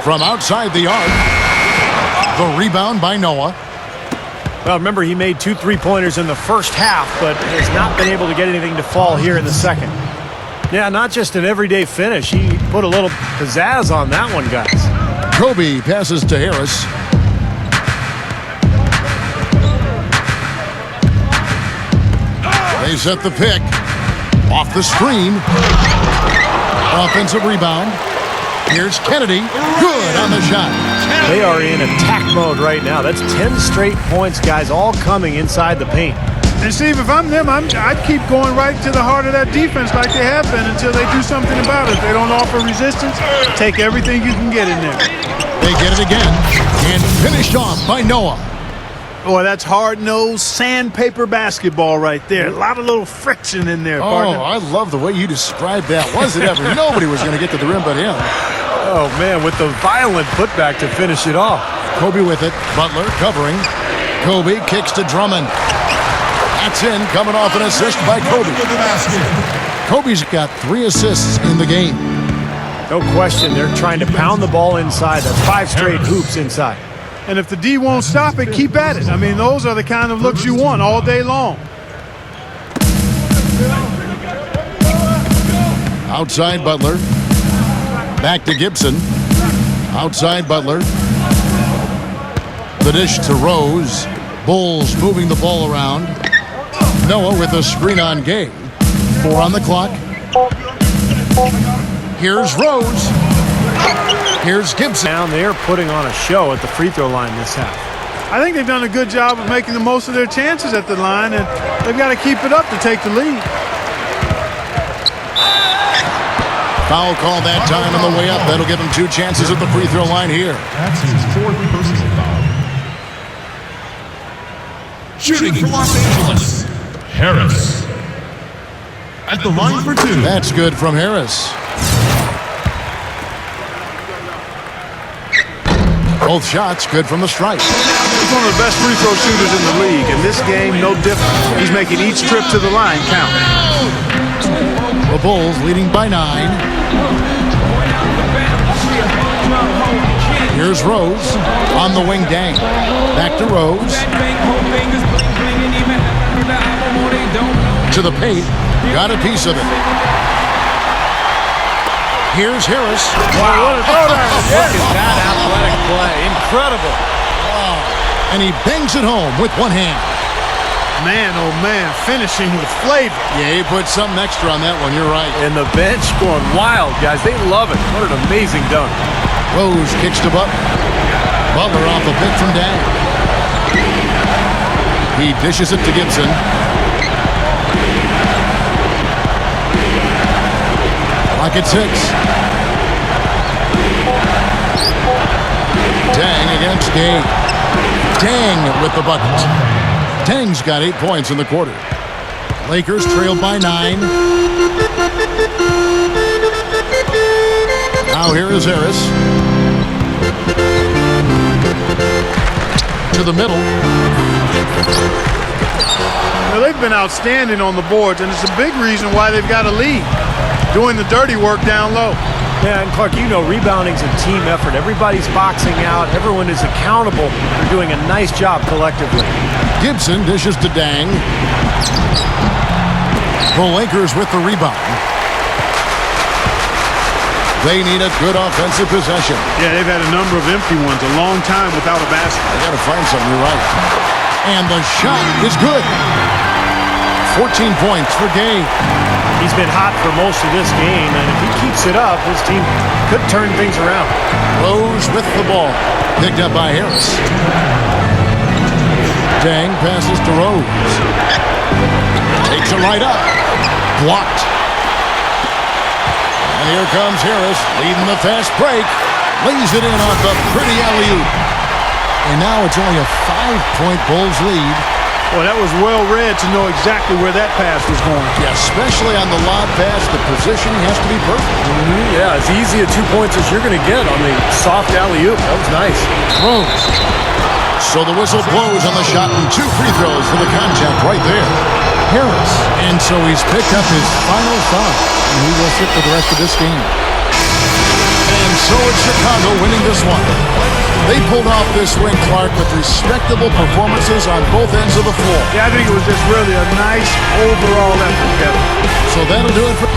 From outside the arc. The rebound by Noah. Well, remember, he made 2 3-pointers in the first half, but has not been able to get anything to fall here in the second. Yeah, not just an everyday finish. He put a little pizzazz on that one, guys. Kobe passes to Harris. They set the pick. Off the screen. Offensive rebound. Here's Kennedy. Good on the shot. They are in attack mode right now. That's 10 straight points, guys, all coming inside the paint. And Steve, if I'm them, I'd keep going right to the heart of that defense like they have been until they do something about it. If they don't offer resistance, take everything you can get in there. They get it again. And finished off by Noah. Boy, that's hard-nosed sandpaper basketball right there. A lot of little friction in there, partner. Oh, I love the way you described that. Was it ever? Nobody was going to get to the rim but him. Oh, man, with the violent putback to finish it off. Kobe with it. Butler covering. Kobe kicks to Drummond. That's in, coming off an assist by Kobe. Kobe's got 3 assists in the game. No question, they're trying to pound the ball inside. That's 5 straight hoops inside. And if the D won't stop it, keep at it. I mean, those are the kind of looks you want all day long. Outside Butler. Back to Gibson. Outside Butler. The dish to Rose. Bulls moving the ball around. Noah with a screen on Gay. 4 on the clock. Here's Rose. Here's Gibson. Down there putting on a show at the free throw line this half. I think they've done a good job of making the most of their chances at the line, and they've got to keep it up to take the lead. Foul call that time on the way up. That'll give him 2 chances at the free throw line here. That's his 4th personal foul. Shooting for Los Angeles, Harris. At the line for 2. That's good from Harris. Both shots good from the stripe. He's one of the best free throw shooters in the league. In this game, no different. He's making each trip to the line count. The Bulls leading by 9. Here's Rose on the wing. Dang. Back to Rose. To the paint. Got a piece of it. Here's Harris. Wow, what a throwdown. Look at that athletic play. Incredible. Wow. And he bangs it home with one hand. Man, oh man, finishing with flavor. Yeah, he put something extra on that one. You're right. And the bench going wild, guys. They love it. What an amazing dunk. Rose kicks to Butler. Butler off a pick from Dang. He dishes it to Gibson. Clock at 6. Dang against Gay. Dang with the bucket. Dang's got 8 points in the quarter. Lakers trailed by 9. Now here is Harris. To the middle. Now, they've been outstanding on the boards, and it's a big reason why they've got a lead. Doing the dirty work down low. Yeah, and Clark, you know, rebounding's a team effort. Everybody's boxing out. Everyone is accountable. They're doing a nice job collectively. Gibson dishes to Dang. The Lakers with the rebound. They need a good offensive possession. Yeah, they've had a number of empty ones, a long time without a basket. They got to find something, you're right. And the shot is good. 14 points for Gay. He's been hot for most of this game, and if he keeps it up, his team could turn things around. Rose with the ball. Picked up by Harris. Dang passes to Rose. Takes it right up. Blocked. And here comes Harris, leading the fast break. Lays it in off the pretty alley-oop. And now it's only a 5-point Bulls lead. Well, that was well read to know exactly where that pass was going. Yeah, especially on the lob pass, the positioning has to be perfect. Yeah, as easy a 2 points as you're going to get on the soft alley-oop. That was nice. Throws. So the whistle blows on the shot and 2 free throws for the contact right there. Harris. And so he's picked up his final foul, and he will sit for the rest of this game. And so it's Chicago winning this one. They pulled off this win, Clark, with respectable performances on both ends of the floor. Yeah, I think it was just really a nice overall effort, Kevin. So that'll do it for...